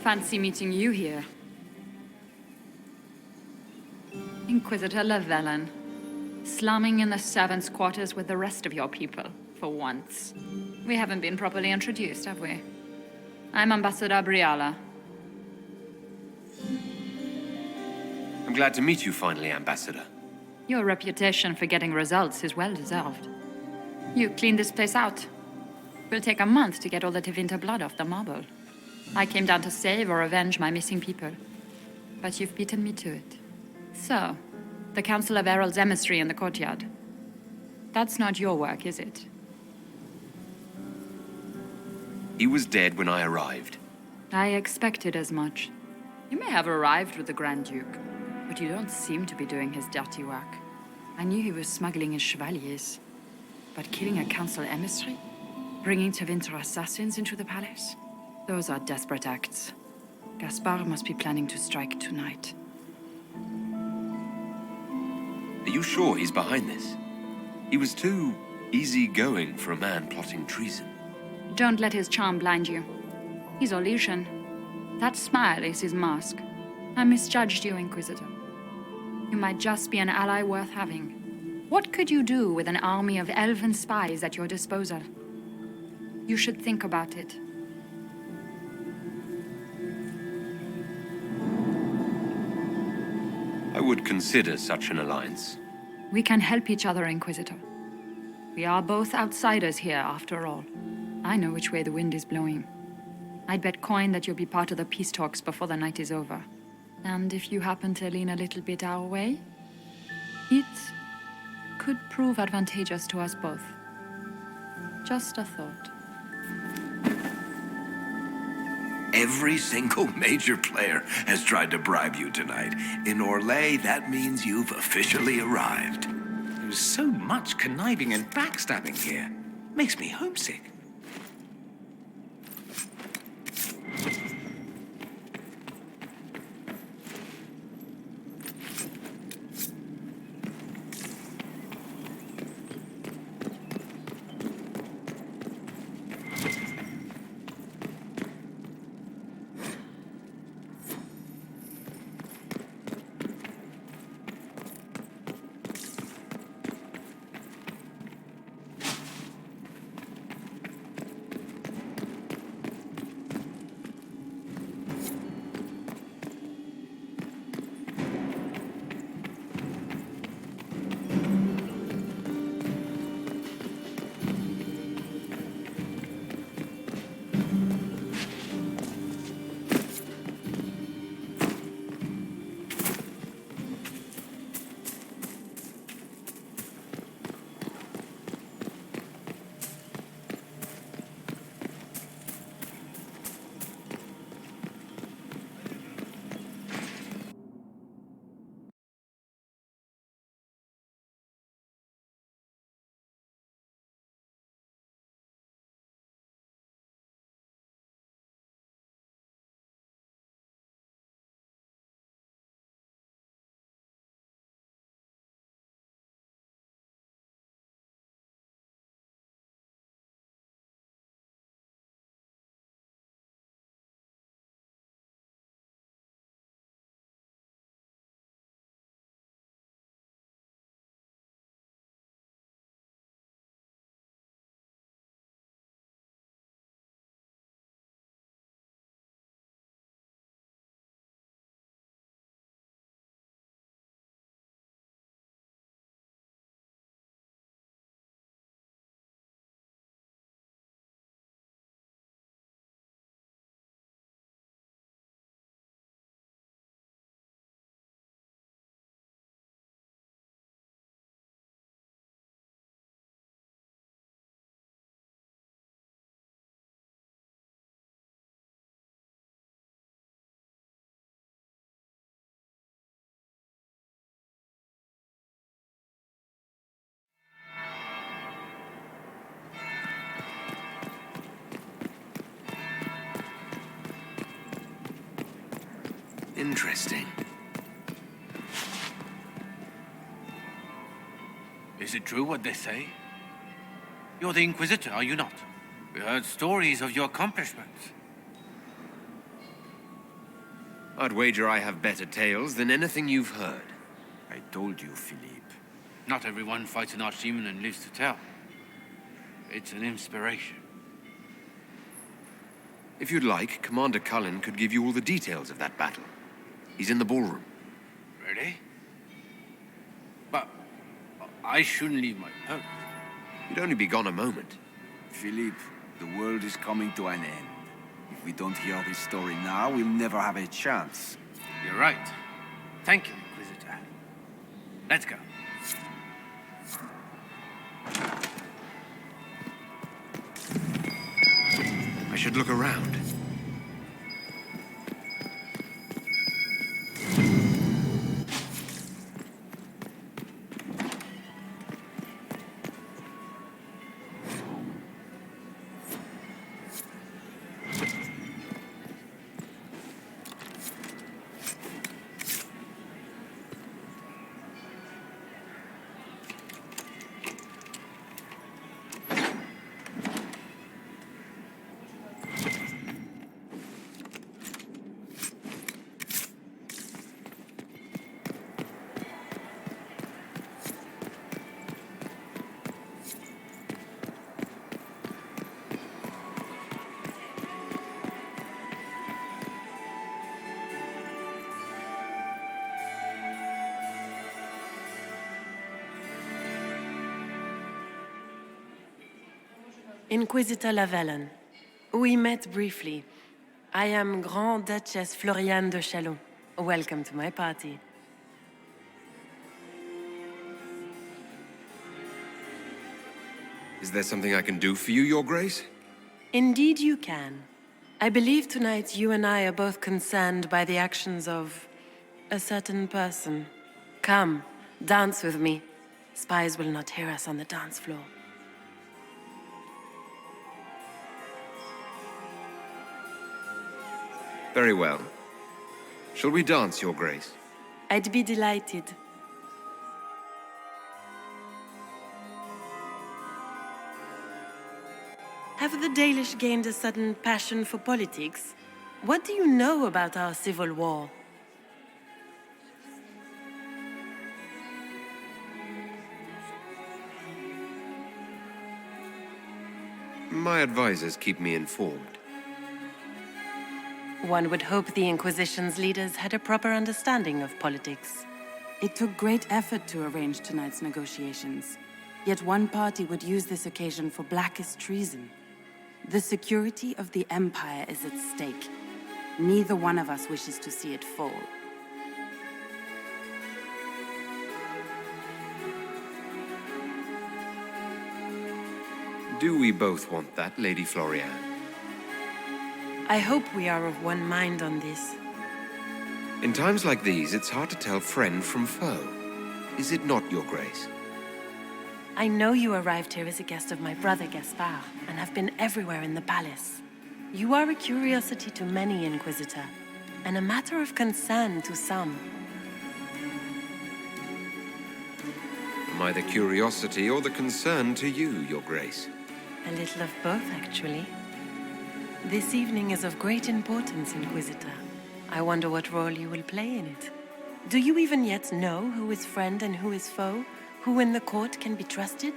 Fancy meeting you here. Inquisitor Llewellyn, slumming in the servants' quarters with the rest of your people, for once. We haven't been properly introduced, have we? I'm Ambassador Briala. I'm glad to meet you finally, Ambassador. Your reputation for getting results is well deserved. You cleaned this place out. Will take a month to get all the Tevinter blood off the marble. I came down to save or avenge my missing people. But you've beaten me to it. So, the Council of Herald's emissary in the courtyard. That's not your work, is it? He was dead when I arrived. I expected as much. You may have arrived with the Grand Duke, but you don't seem to be doing his dirty work. I knew he was smuggling his chevaliers. But killing a council emissary? Bringing Tevinter assassins into the palace? Those are desperate acts. Gaspard must be planning to strike tonight. Are you sure he's behind this? He was too easygoing for a man plotting treason. Don't let his charm blind you. He's Orlesian. That smile is his mask. I misjudged you, Inquisitor. You might just be an ally worth having. What could you do with an army of elven spies at your disposal? You should think about it. I would consider such an alliance. We can help each other, Inquisitor. We are both outsiders here, after all. I know which way the wind is blowing. I'd bet coin that you'll be part of the peace talks before the night is over. And if you happen to lean a little bit our way, it could prove advantageous to us both. Just a thought. Every single major player has tried to bribe you tonight. In Orlais, that means you've officially arrived. There's so much conniving and backstabbing here. Makes me homesick. Interesting. Is it true what they say? You're the Inquisitor, are you not? We heard stories of your accomplishments. I'd wager I have better tales than anything you've heard. I told you, Philippe. Not everyone fights an archdemon and lives to tell. It's an inspiration. If you'd like, Commander Cullen could give you all the details of that battle. He's in the ballroom. Really? But I shouldn't leave my post. You'd only be gone a moment. Philippe, the world is coming to an end. If we don't hear this story now, we'll never have a chance. You're right. Thank you, Inquisitor. Let's go. I should look around. Inquisitor Lavellen. We met briefly. I am Grand Duchess Floriane de Chalon. Welcome to my party. Is there something I can do for you, Your Grace? Indeed you can. I believe tonight you and I are both concerned by the actions of a certain person. Come, dance with me. Spies will not hear us on the dance floor. Very well. Shall we dance, Your Grace? I'd be delighted. Have the Dalish gained a sudden passion for politics? What do you know about our civil war? My advisors keep me informed. One would hope the Inquisition's leaders had a proper understanding of politics. It took great effort to arrange tonight's negotiations. Yet one party would use this occasion for blackest treason. The security of the Empire is at stake. Neither one of us wishes to see it fall. Do we both want that, Lady Floriane? I hope we are of one mind on this. In times like these, it's hard to tell friend from foe. Is it not, Your Grace? I know you arrived here as a guest of my brother Gaspard, and have been everywhere in the palace. You are a curiosity to many, Inquisitor, and a matter of concern to some. Am I the curiosity or the concern to you, Your Grace? A little of both, actually. This evening is of great importance, Inquisitor. I wonder what role you will play in it. Do you even yet know who is friend and who is foe? Who in the court can be trusted?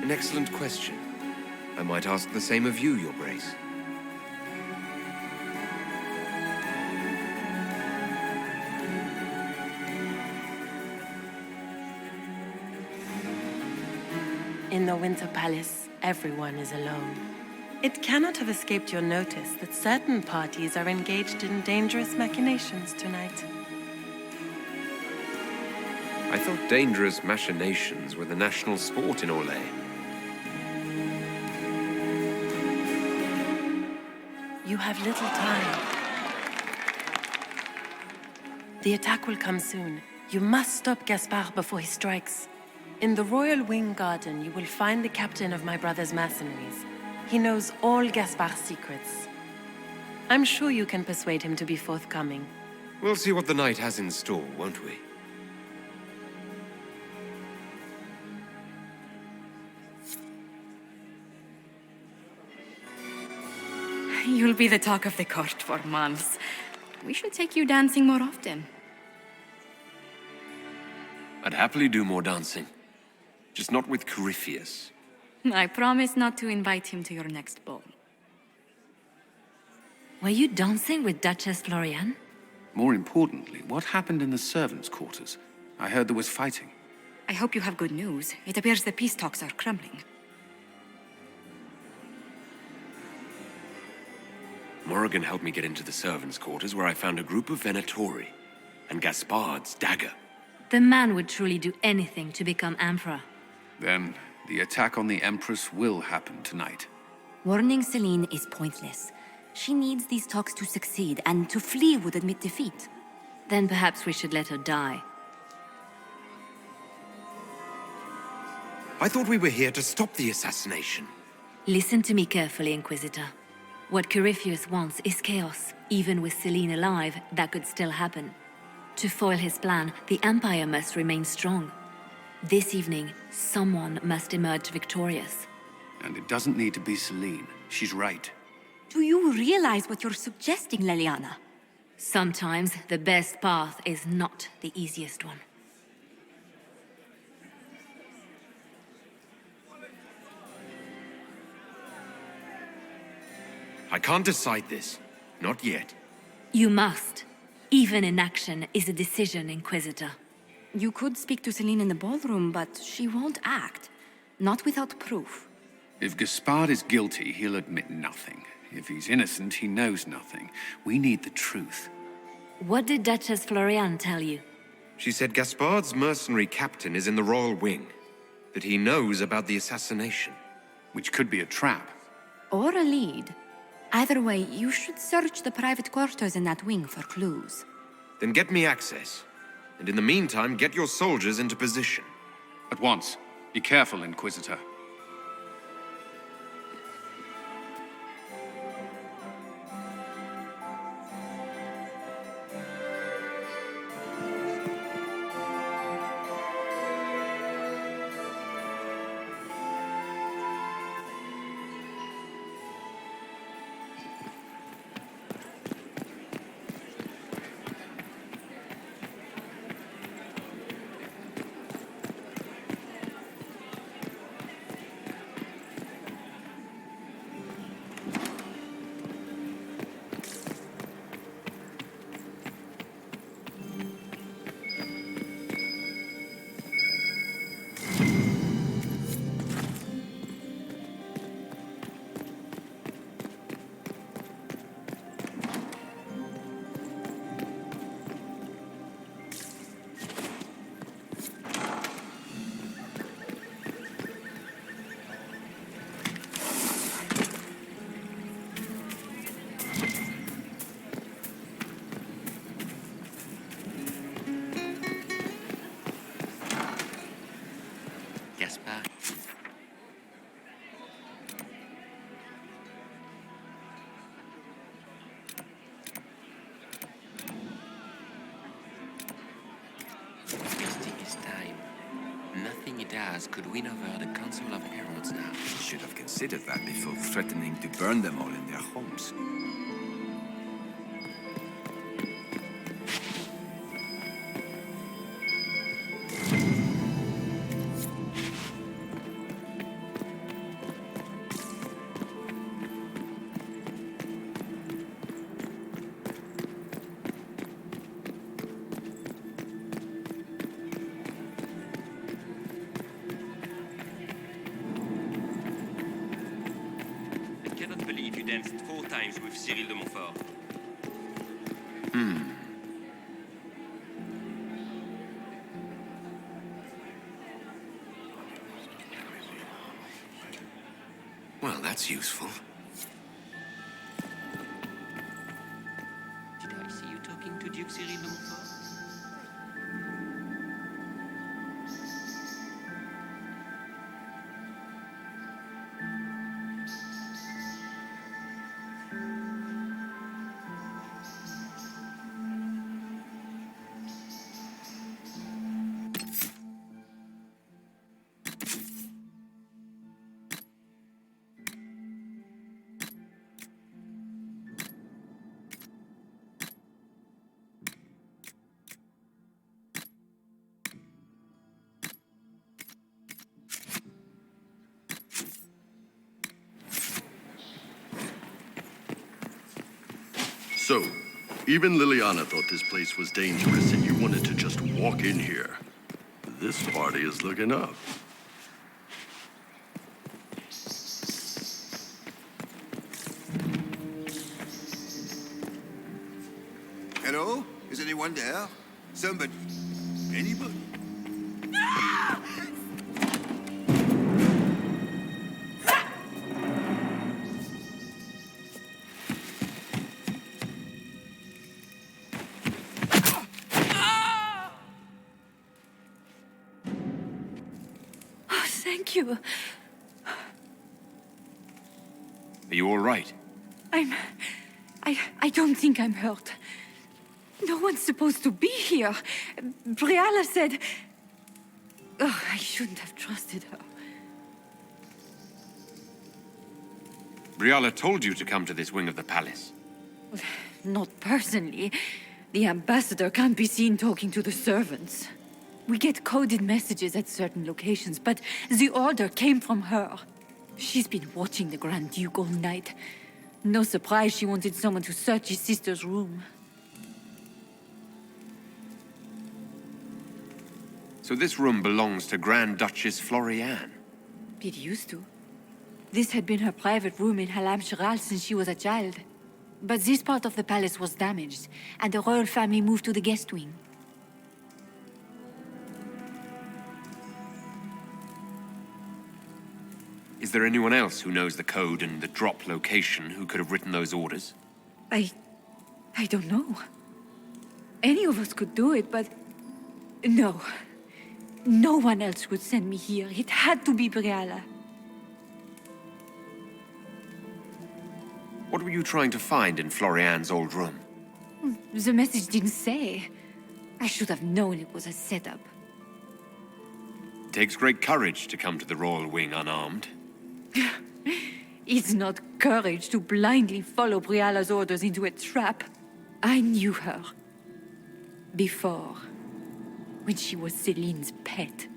An excellent question. I might ask the same of you, Your Grace. In the Winter Palace, everyone is alone. It cannot have escaped your notice that certain parties are engaged in dangerous machinations tonight. I thought dangerous machinations were the national sport in Orlais. You have little time. The attack will come soon. You must stop Gaspard before he strikes. In the Royal Wing Garden, you will find the captain of my brother's mercenaries. He knows all Gaspard's secrets. I'm sure you can persuade him to be forthcoming. We'll see what the night has in store, won't we? You'll be the talk of the court for months. We should take you dancing more often. I'd happily do more dancing. Just not with Corypheus. I promise not to invite him to your next ball. Were you dancing with Duchess Floriane? More importantly, what happened in the servants' quarters? I heard there was fighting. I hope you have good news. It appears the peace talks are crumbling. Morrigan helped me get into the servants' quarters where I found a group of Venatori and Gaspard's dagger. The man would truly do anything to become Emperor. Then, the attack on the Empress will happen tonight. Warning Celine is pointless. She needs these talks to succeed, and to flee would admit defeat. Then perhaps we should let her die. I thought we were here to stop the assassination. Listen to me carefully, Inquisitor. What Corypheus wants is chaos. Even with Celine alive, that could still happen. To foil his plan, the Empire must remain strong. This evening, someone must emerge victorious. And it doesn't need to be Celine. She's right. Do you realize what you're suggesting, Leliana? Sometimes the best path is not the easiest one. I can't decide this. Not yet. You must. Even inaction is a decision, Inquisitor. You could speak to Celine in the ballroom, but she won't act. Not without proof. If Gaspard is guilty, he'll admit nothing. If he's innocent, he knows nothing. We need the truth. What did Duchess Florian tell you? She said Gaspard's mercenary captain is in the royal wing. That he knows about the assassination. Which could be a trap. Or a lead. Either way, you should search the private quarters in that wing for clues. Then get me access. And in the meantime, get your soldiers into position. At once. Be careful, Inquisitor. Gaspard. Wasting his time. Nothing he does could win over the Council of Heralds now. Should have considered that before threatening to burn them all in their homes. Danced 4 times with Cyril de Montfort. Well, that's useful. Did I see you talking to Duke Cyril de Montfort? So, even Liliana thought this place was dangerous and you wanted to just walk in here. This party is looking up. anyone there? Somebody? Anybody? Oh, thank you. Are you all right? I don't think I'm hurt. No one's supposed to be here. Briala said... Oh, I shouldn't have trusted her. Briala told you to come to this wing of the palace. Not personally. The ambassador can't be seen talking to the servants. We get coded messages at certain locations, but the order came from her. She's been watching the Grand Duke all night. No surprise she wanted someone to search his sister's room. So this room belongs to Grand Duchess Florianne? It used to. This had been her private room in Halam Shiral since she was a child. But this part of the palace was damaged, and the royal family moved to the guest wing. Is there anyone else who knows the code and the drop location who could have written those orders? I don't know. Any of us could do it, but... No. No one else could send me here. It had to be Briala. What were you trying to find in Florianne's old room? The message didn't say. I should have known it was a setup. It takes great courage to come to the royal wing unarmed. It's not courage to blindly follow Briala's orders into a trap. I knew her. Before. When she was Celine's pet.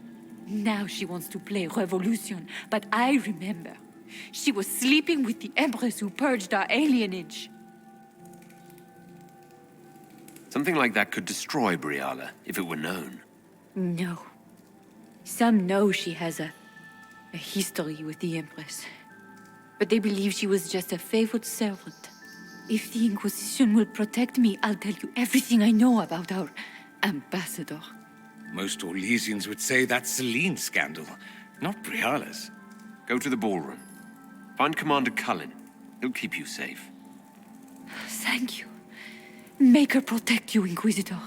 Now she wants to play revolution, but I remember. She was sleeping with the Empress who purged our alienage. Something like that could destroy Briala, if it were known. No. Some know she has a history with the Empress. But they believe she was just a favored servant. If the Inquisition will protect me, I'll tell you everything I know about our ambassador. Most Orlesians would say that's Celine's scandal, not Briala's. Go to the ballroom. Find Commander Cullen. He'll keep you safe. Thank you. Make her protect you, Inquisitor.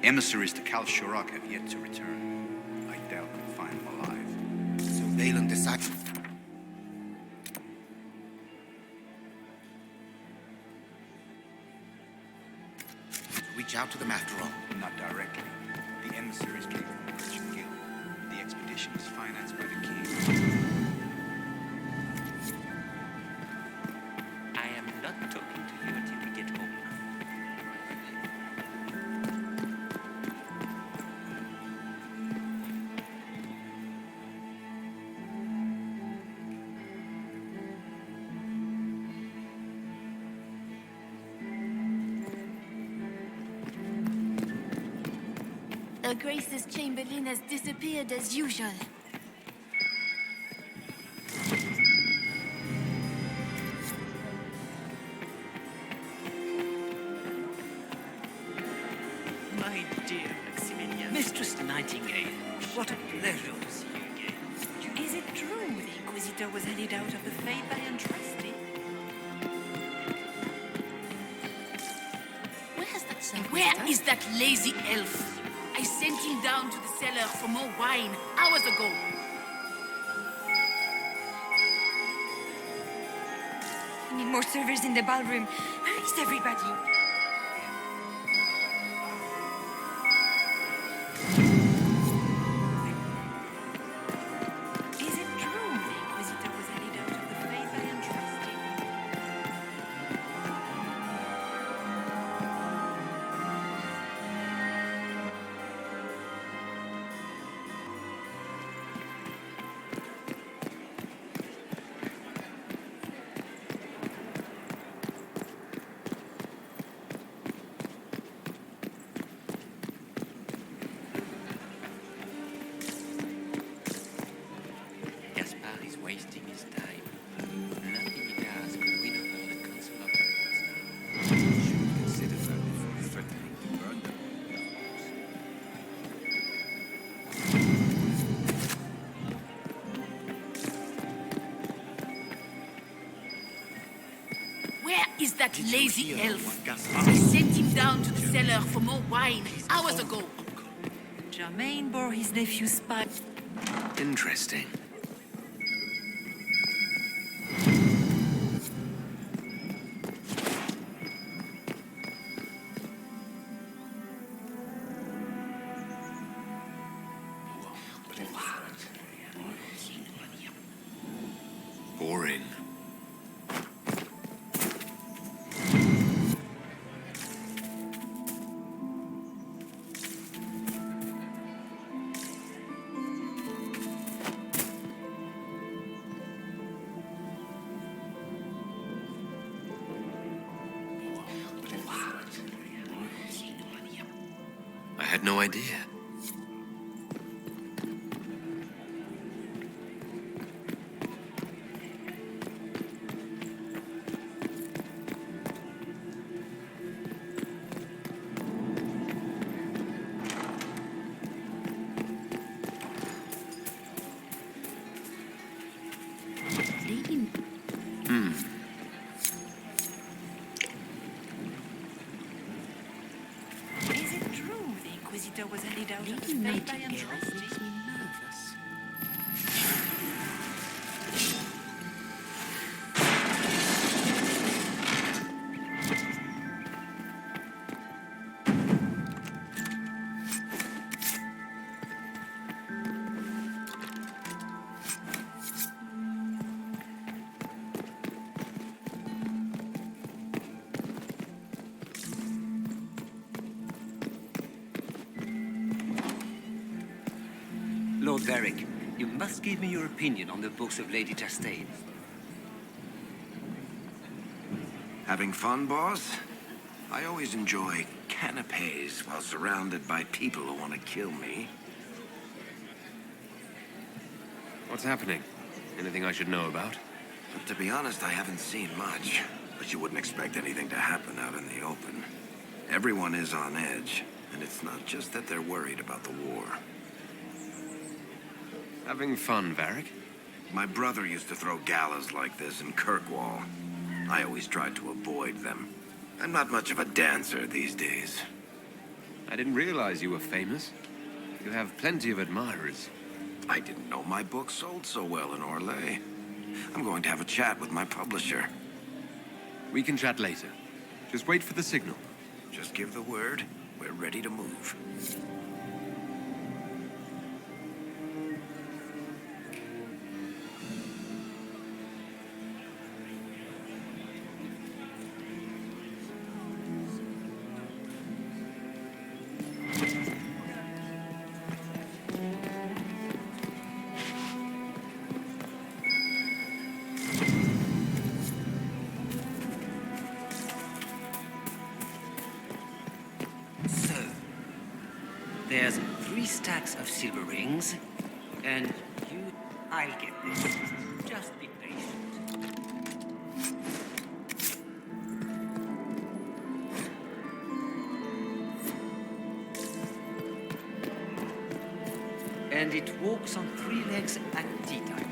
Emissaries to Cal Shirak have yet to return. I doubt we'll find them alive. So Valen decided... reach out to them after all. Not directly. The emissaries came from the merchant guild. The expedition is financed by the king. I am not talking to you until we get home. Her Grace's Chamberlain has disappeared as usual. My dear Maximilian. Mistress Nightingale, what a pleasure to see you again. Is it true the Inquisitor was headed out of the Faith by Untrusty? Where is that lazy elf? I sent him down to the cellar for more wine hours ago. We need more servers in the ballroom. Where is everybody? Is it true the Inquisitor was headed out of the Faith by Untrusty? Gaspar is wasting his time. Nothing he does could win over the Council of Heralds now. Should consider that before threatening to burn them. Where is that lazy elf? I sent him down to the cellar for more wine hours ago. Germain bore his nephew's spy. Interesting. Boring. I had no idea. Is it true the Inquisitor was headed out of the Faith by Untrusty? Lord Varric, you must give me your opinion on the books of Lady Chastain. Having fun, boss? I always enjoy canapes while surrounded by people who want to kill me. What's happening? Anything I should know about? To be honest, I haven't seen much. But you wouldn't expect anything to happen out in the open. Everyone is on edge, and it's not just that they're worried about the war. Having fun, Varric? My brother used to throw galas like this in Kirkwall. I always tried to avoid them. I'm not much of a dancer these days. I didn't realize you were famous. You have plenty of admirers. I didn't know my book sold so well in Orlais. I'm going to have a chat with my publisher. We can chat later. Just wait for the signal. Just give the word. We're ready to move. So, there's 3 stacks of silver rings, and I'll get this. Just be patient. And it walks on 3 legs at tea time.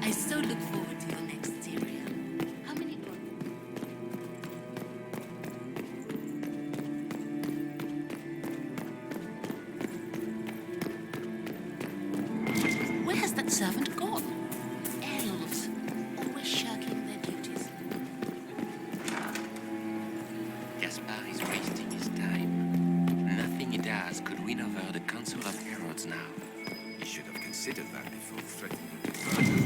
I so look forward to your next cereal. How many? Where has that servant gone? Elves, always shirking their duties. Gaspar is wasting his time. Nothing he does could win over the Council of Heralds now. He should have considered that before threatening to burn.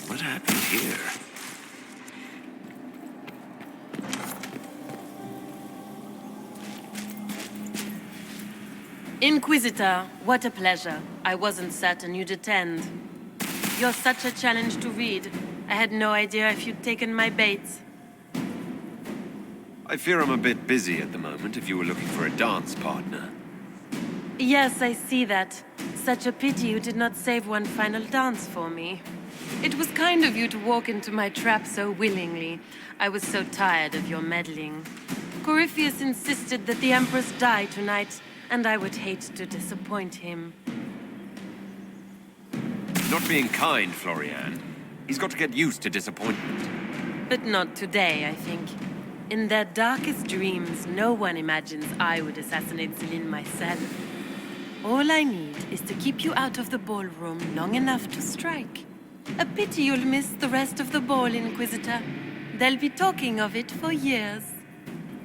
What happened here? Inquisitor, what a pleasure. I wasn't certain you'd attend. You're such a challenge to read. I had no idea if you'd taken my bait. I fear I'm a bit busy at the moment if you were looking for a dance partner. Yes, I see that. Such a pity you did not save one final dance for me. It was kind of you to walk into my trap so willingly. I was so tired of your meddling. Corypheus insisted that the Empress die tonight, and I would hate to disappoint him. Not being kind, Florian. He's got to get used to disappointment. But not today, I think. In their darkest dreams, no one imagines I would assassinate Celine myself. All I need is to keep you out of the ballroom long enough to strike. A pity you'll miss the rest of the ball, Inquisitor. They'll be talking of it for years.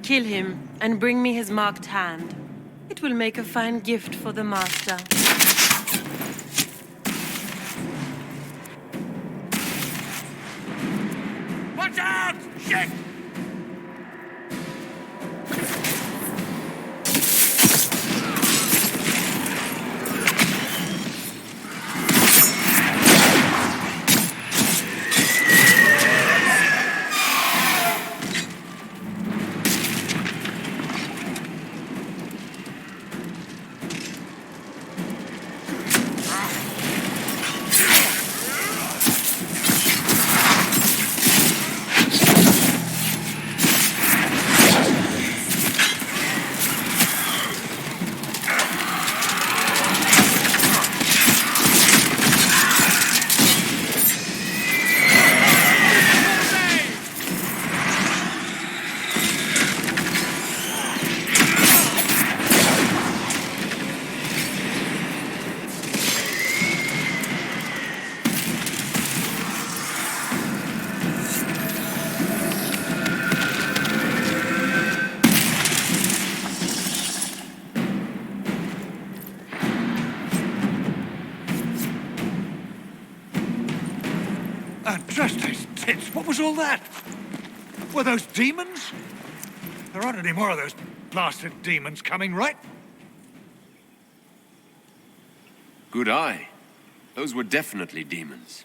Kill him and bring me his marked hand. It will make a fine gift for the Master. Watch out! Shit! Andraste's tits, what was all that? Were those demons? There aren't any more of those blasted demons coming, right? Good eye. Those were definitely demons.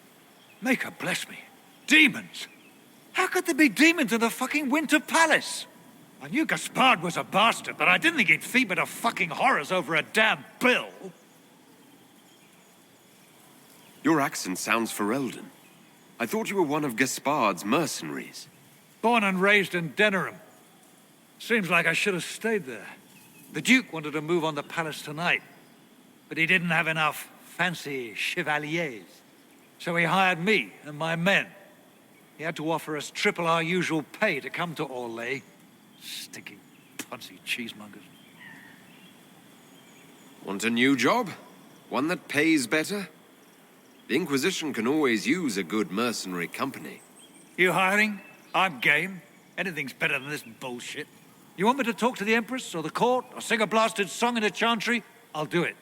Maker bless me. Demons? How could there be demons in the fucking Winter Palace? I knew Gaspard was a bastard, but I didn't think he'd feed me to fucking horrors over a damn bill. Your accent sounds Ferelden. I thought you were one of Gaspard's mercenaries. Born and raised in Denerim. Seems like I should have stayed there. The Duke wanted to move on the palace tonight, but he didn't have enough fancy chevaliers. So he hired me and my men. He had to offer us triple our usual pay to come to Orlais. Stinking, punsy cheesemongers. Want a new job? One that pays better? The Inquisition can always use a good mercenary company. You hiring? I'm game. Anything's better than this bullshit. You want me to talk to the Empress or the court or sing a blasted song in a chantry? I'll do it.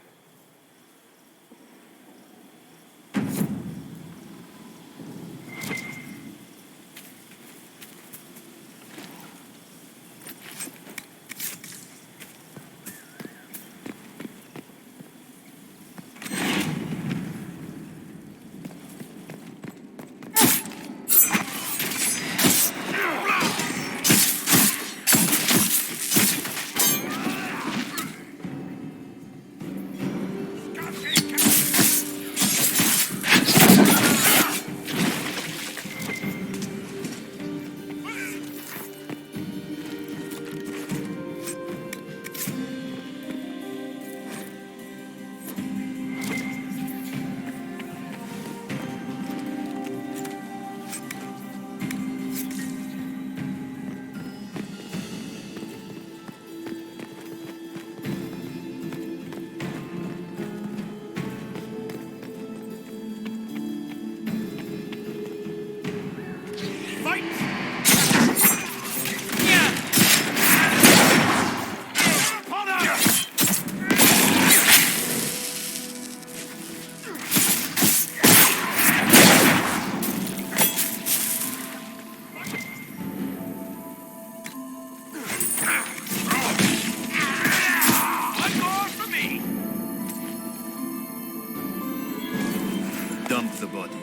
Dump the bodies.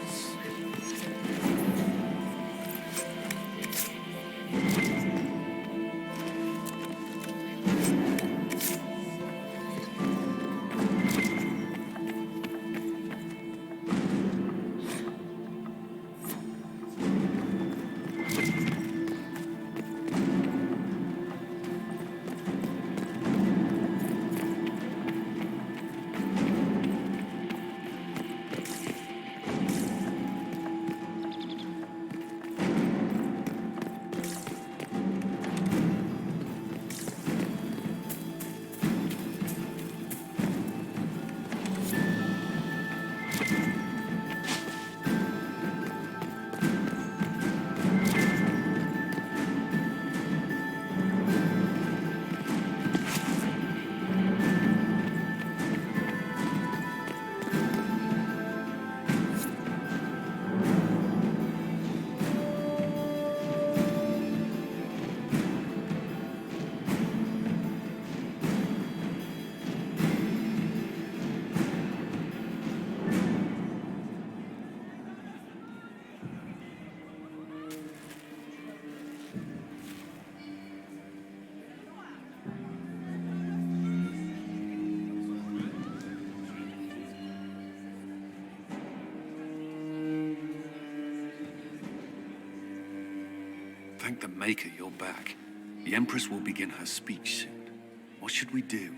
Thank the Maker you're back. The Empress will begin her speech soon. What should we do?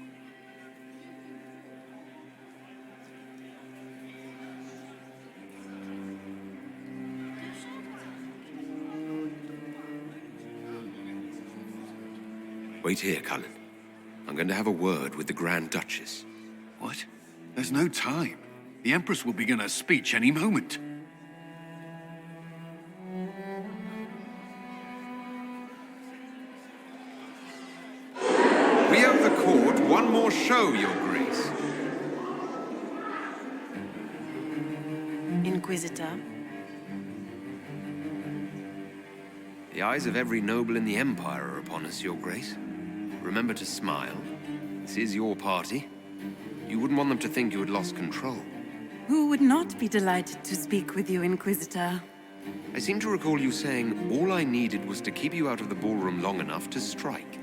Wait here, Cullen. I'm going to have a word with the Grand Duchess. What? There's no time. The Empress will begin her speech any moment. We owe the court one more show, Your Grace. Inquisitor, The eyes of every noble in the Empire are upon us, Your Grace. Remember to smile. This is your party. You wouldn't want them to think you had lost control. Who would not be delighted to speak with you, Inquisitor? I seem to recall you saying all I needed was to keep you out of the ballroom long enough to strike.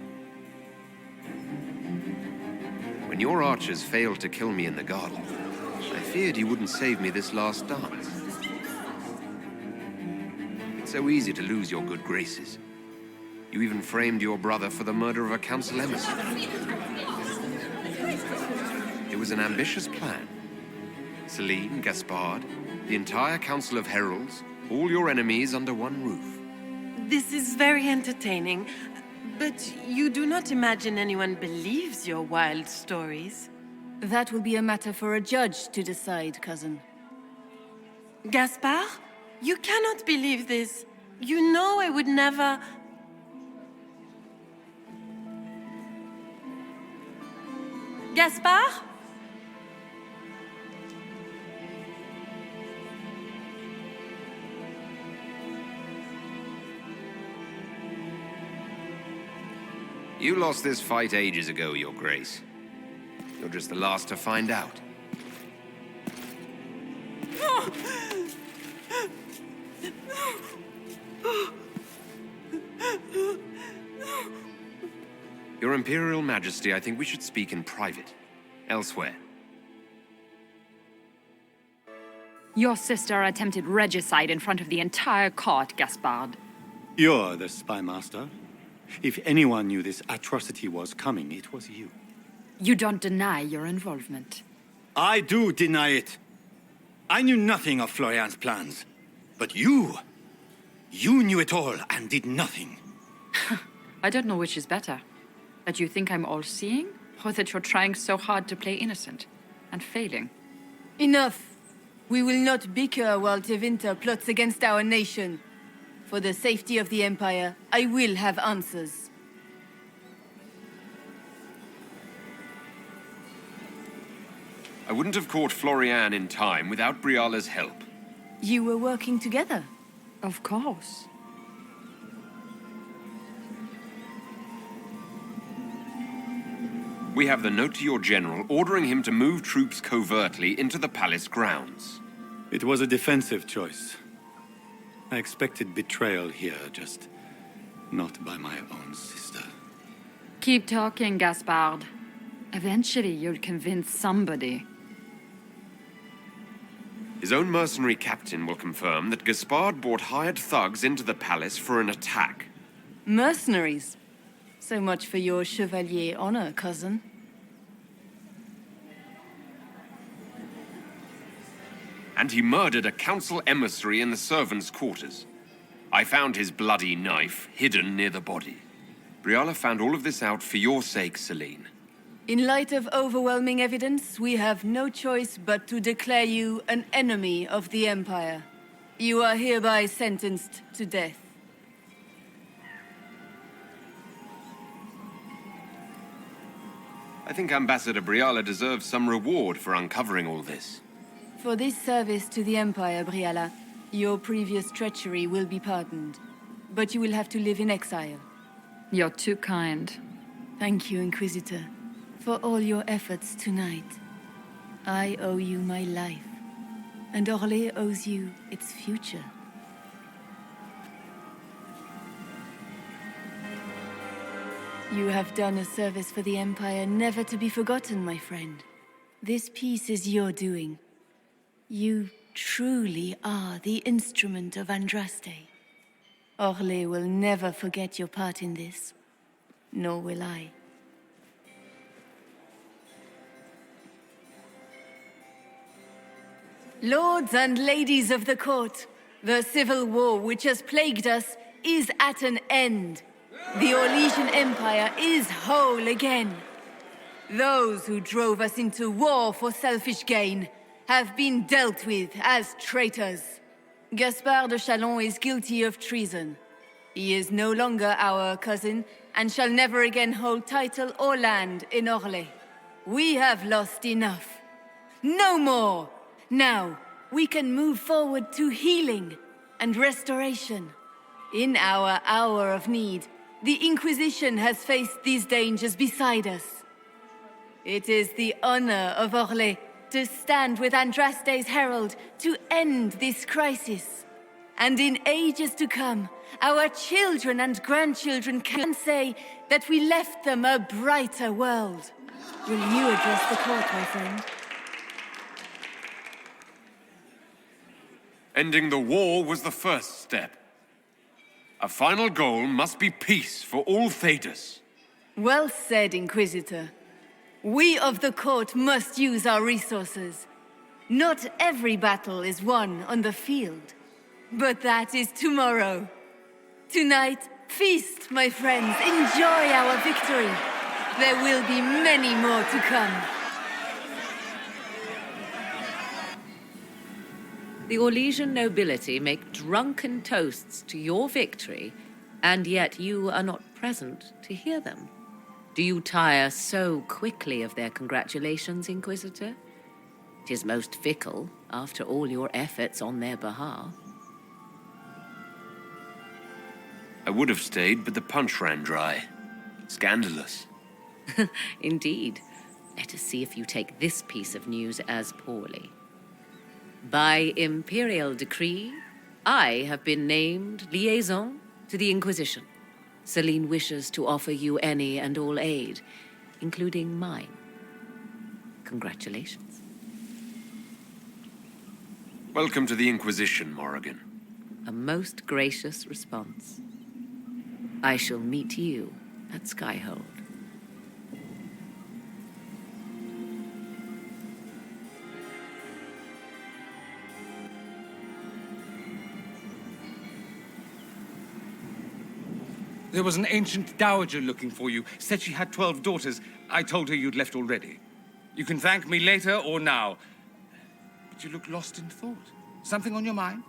When your archers failed to kill me in the garden, I feared you wouldn't save me this last dance. It's so easy to lose your good graces. You even framed your brother for the murder of a council emissary. It was an ambitious plan. Celine, Gaspard, the entire Council of Heralds, all your enemies under one roof. This is very entertaining, but you do not imagine anyone believes your wild stories? That will be a matter for a judge to decide, cousin. Gaspard? You cannot believe this. You know I would never... Gaspard? You lost this fight ages ago, Your Grace. You're just the last to find out. Your Imperial Majesty, I think we should speak in private. Elsewhere. Your sister attempted regicide in front of the entire court, Gaspard. You're the spy master. If anyone knew this atrocity was coming, it was you. You don't deny your involvement. I do deny it. I knew nothing of Florian's plans. But you knew it all and did nothing. I don't know which is better. That you think I'm all-seeing, or that you're trying so hard to play innocent and failing. Enough. We will not bicker while Tevinter plots against our nation. For the safety of the Empire, I will have answers. I wouldn't have caught Florian in time without Briala's help. You were working together? Of course. We have the note to your general ordering him to move troops covertly into the palace grounds. It was a defensive choice. I expected betrayal here, just not by my own sister. Keep talking, Gaspard. Eventually, you'll convince somebody. His own mercenary captain will confirm that Gaspard brought hired thugs into the palace for an attack. Mercenaries? So much for your chevalier honor, cousin. And he murdered a council emissary in the servants' quarters. I found his bloody knife hidden near the body. Briala found all of this out for your sake, Celine. In light of overwhelming evidence, we have no choice but to declare you an enemy of the Empire. You are hereby sentenced to death. I think Ambassador Briala deserves some reward for uncovering all this. For this service to the Empire, Briala, your previous treachery will be pardoned. But you will have to live in exile. You're too kind. Thank you, Inquisitor, for all your efforts tonight. I owe you my life, and Orlais owes you its future. You have done a service for the Empire never to be forgotten, my friend. This piece is your doing. You truly are the instrument of Andraste. Orlais will never forget your part in this, nor will I. Lords and ladies of the court, the civil war which has plagued us is at an end. The Orlesian Empire is whole again. Those who drove us into war for selfish gain have been dealt with as traitors. Gaspard de Chalon is guilty of treason. He is no longer our cousin and shall never again hold title or land in Orlais. We have lost enough. No more! Now, we can move forward to healing and restoration. In our hour of need, the Inquisition has faced these dangers beside us. It is the honor of Orlais to stand with Andraste's herald to end this crisis. And in ages to come, our children and grandchildren can say that we left them a brighter world. Will you address the court, my friend? Ending the war was the first step. A final goal must be peace for all Thedas. Well said, Inquisitor. We of the court must use our resources. Not every battle is won on the field, but that is tomorrow. Tonight, feast, my friends. Enjoy our victory. There will be many more to come. The Orlesian nobility make drunken toasts to your victory, and yet you are not present to hear them. Do you tire so quickly of their congratulations, Inquisitor? 'Tis most fickle, after all your efforts on their behalf. I would have stayed, but the punch ran dry. Scandalous. Indeed. Let us see if you take this piece of news as poorly. By imperial decree, I have been named liaison to the Inquisition. Celine wishes to offer you any and all aid, including mine. Congratulations. Welcome to the Inquisition, Morrigan. A most gracious response. I shall meet you at Skyhold. There was an ancient dowager looking for you. Said she had 12 daughters. I told her you'd left already. You can thank me later or now. But you look lost in thought. Something on your mind?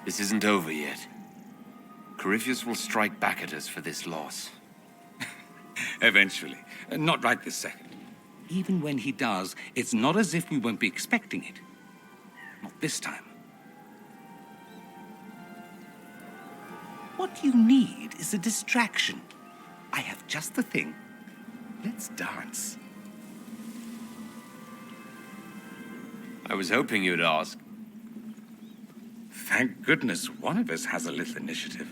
This isn't over yet. Corypheus will strike back at us for this loss. Eventually. Not right this second. Even when he does, it's not as if we won't be expecting it. Not this time. What you need is a distraction. I have just the thing. Let's dance. I was hoping you'd ask. Thank goodness one of us has a little initiative.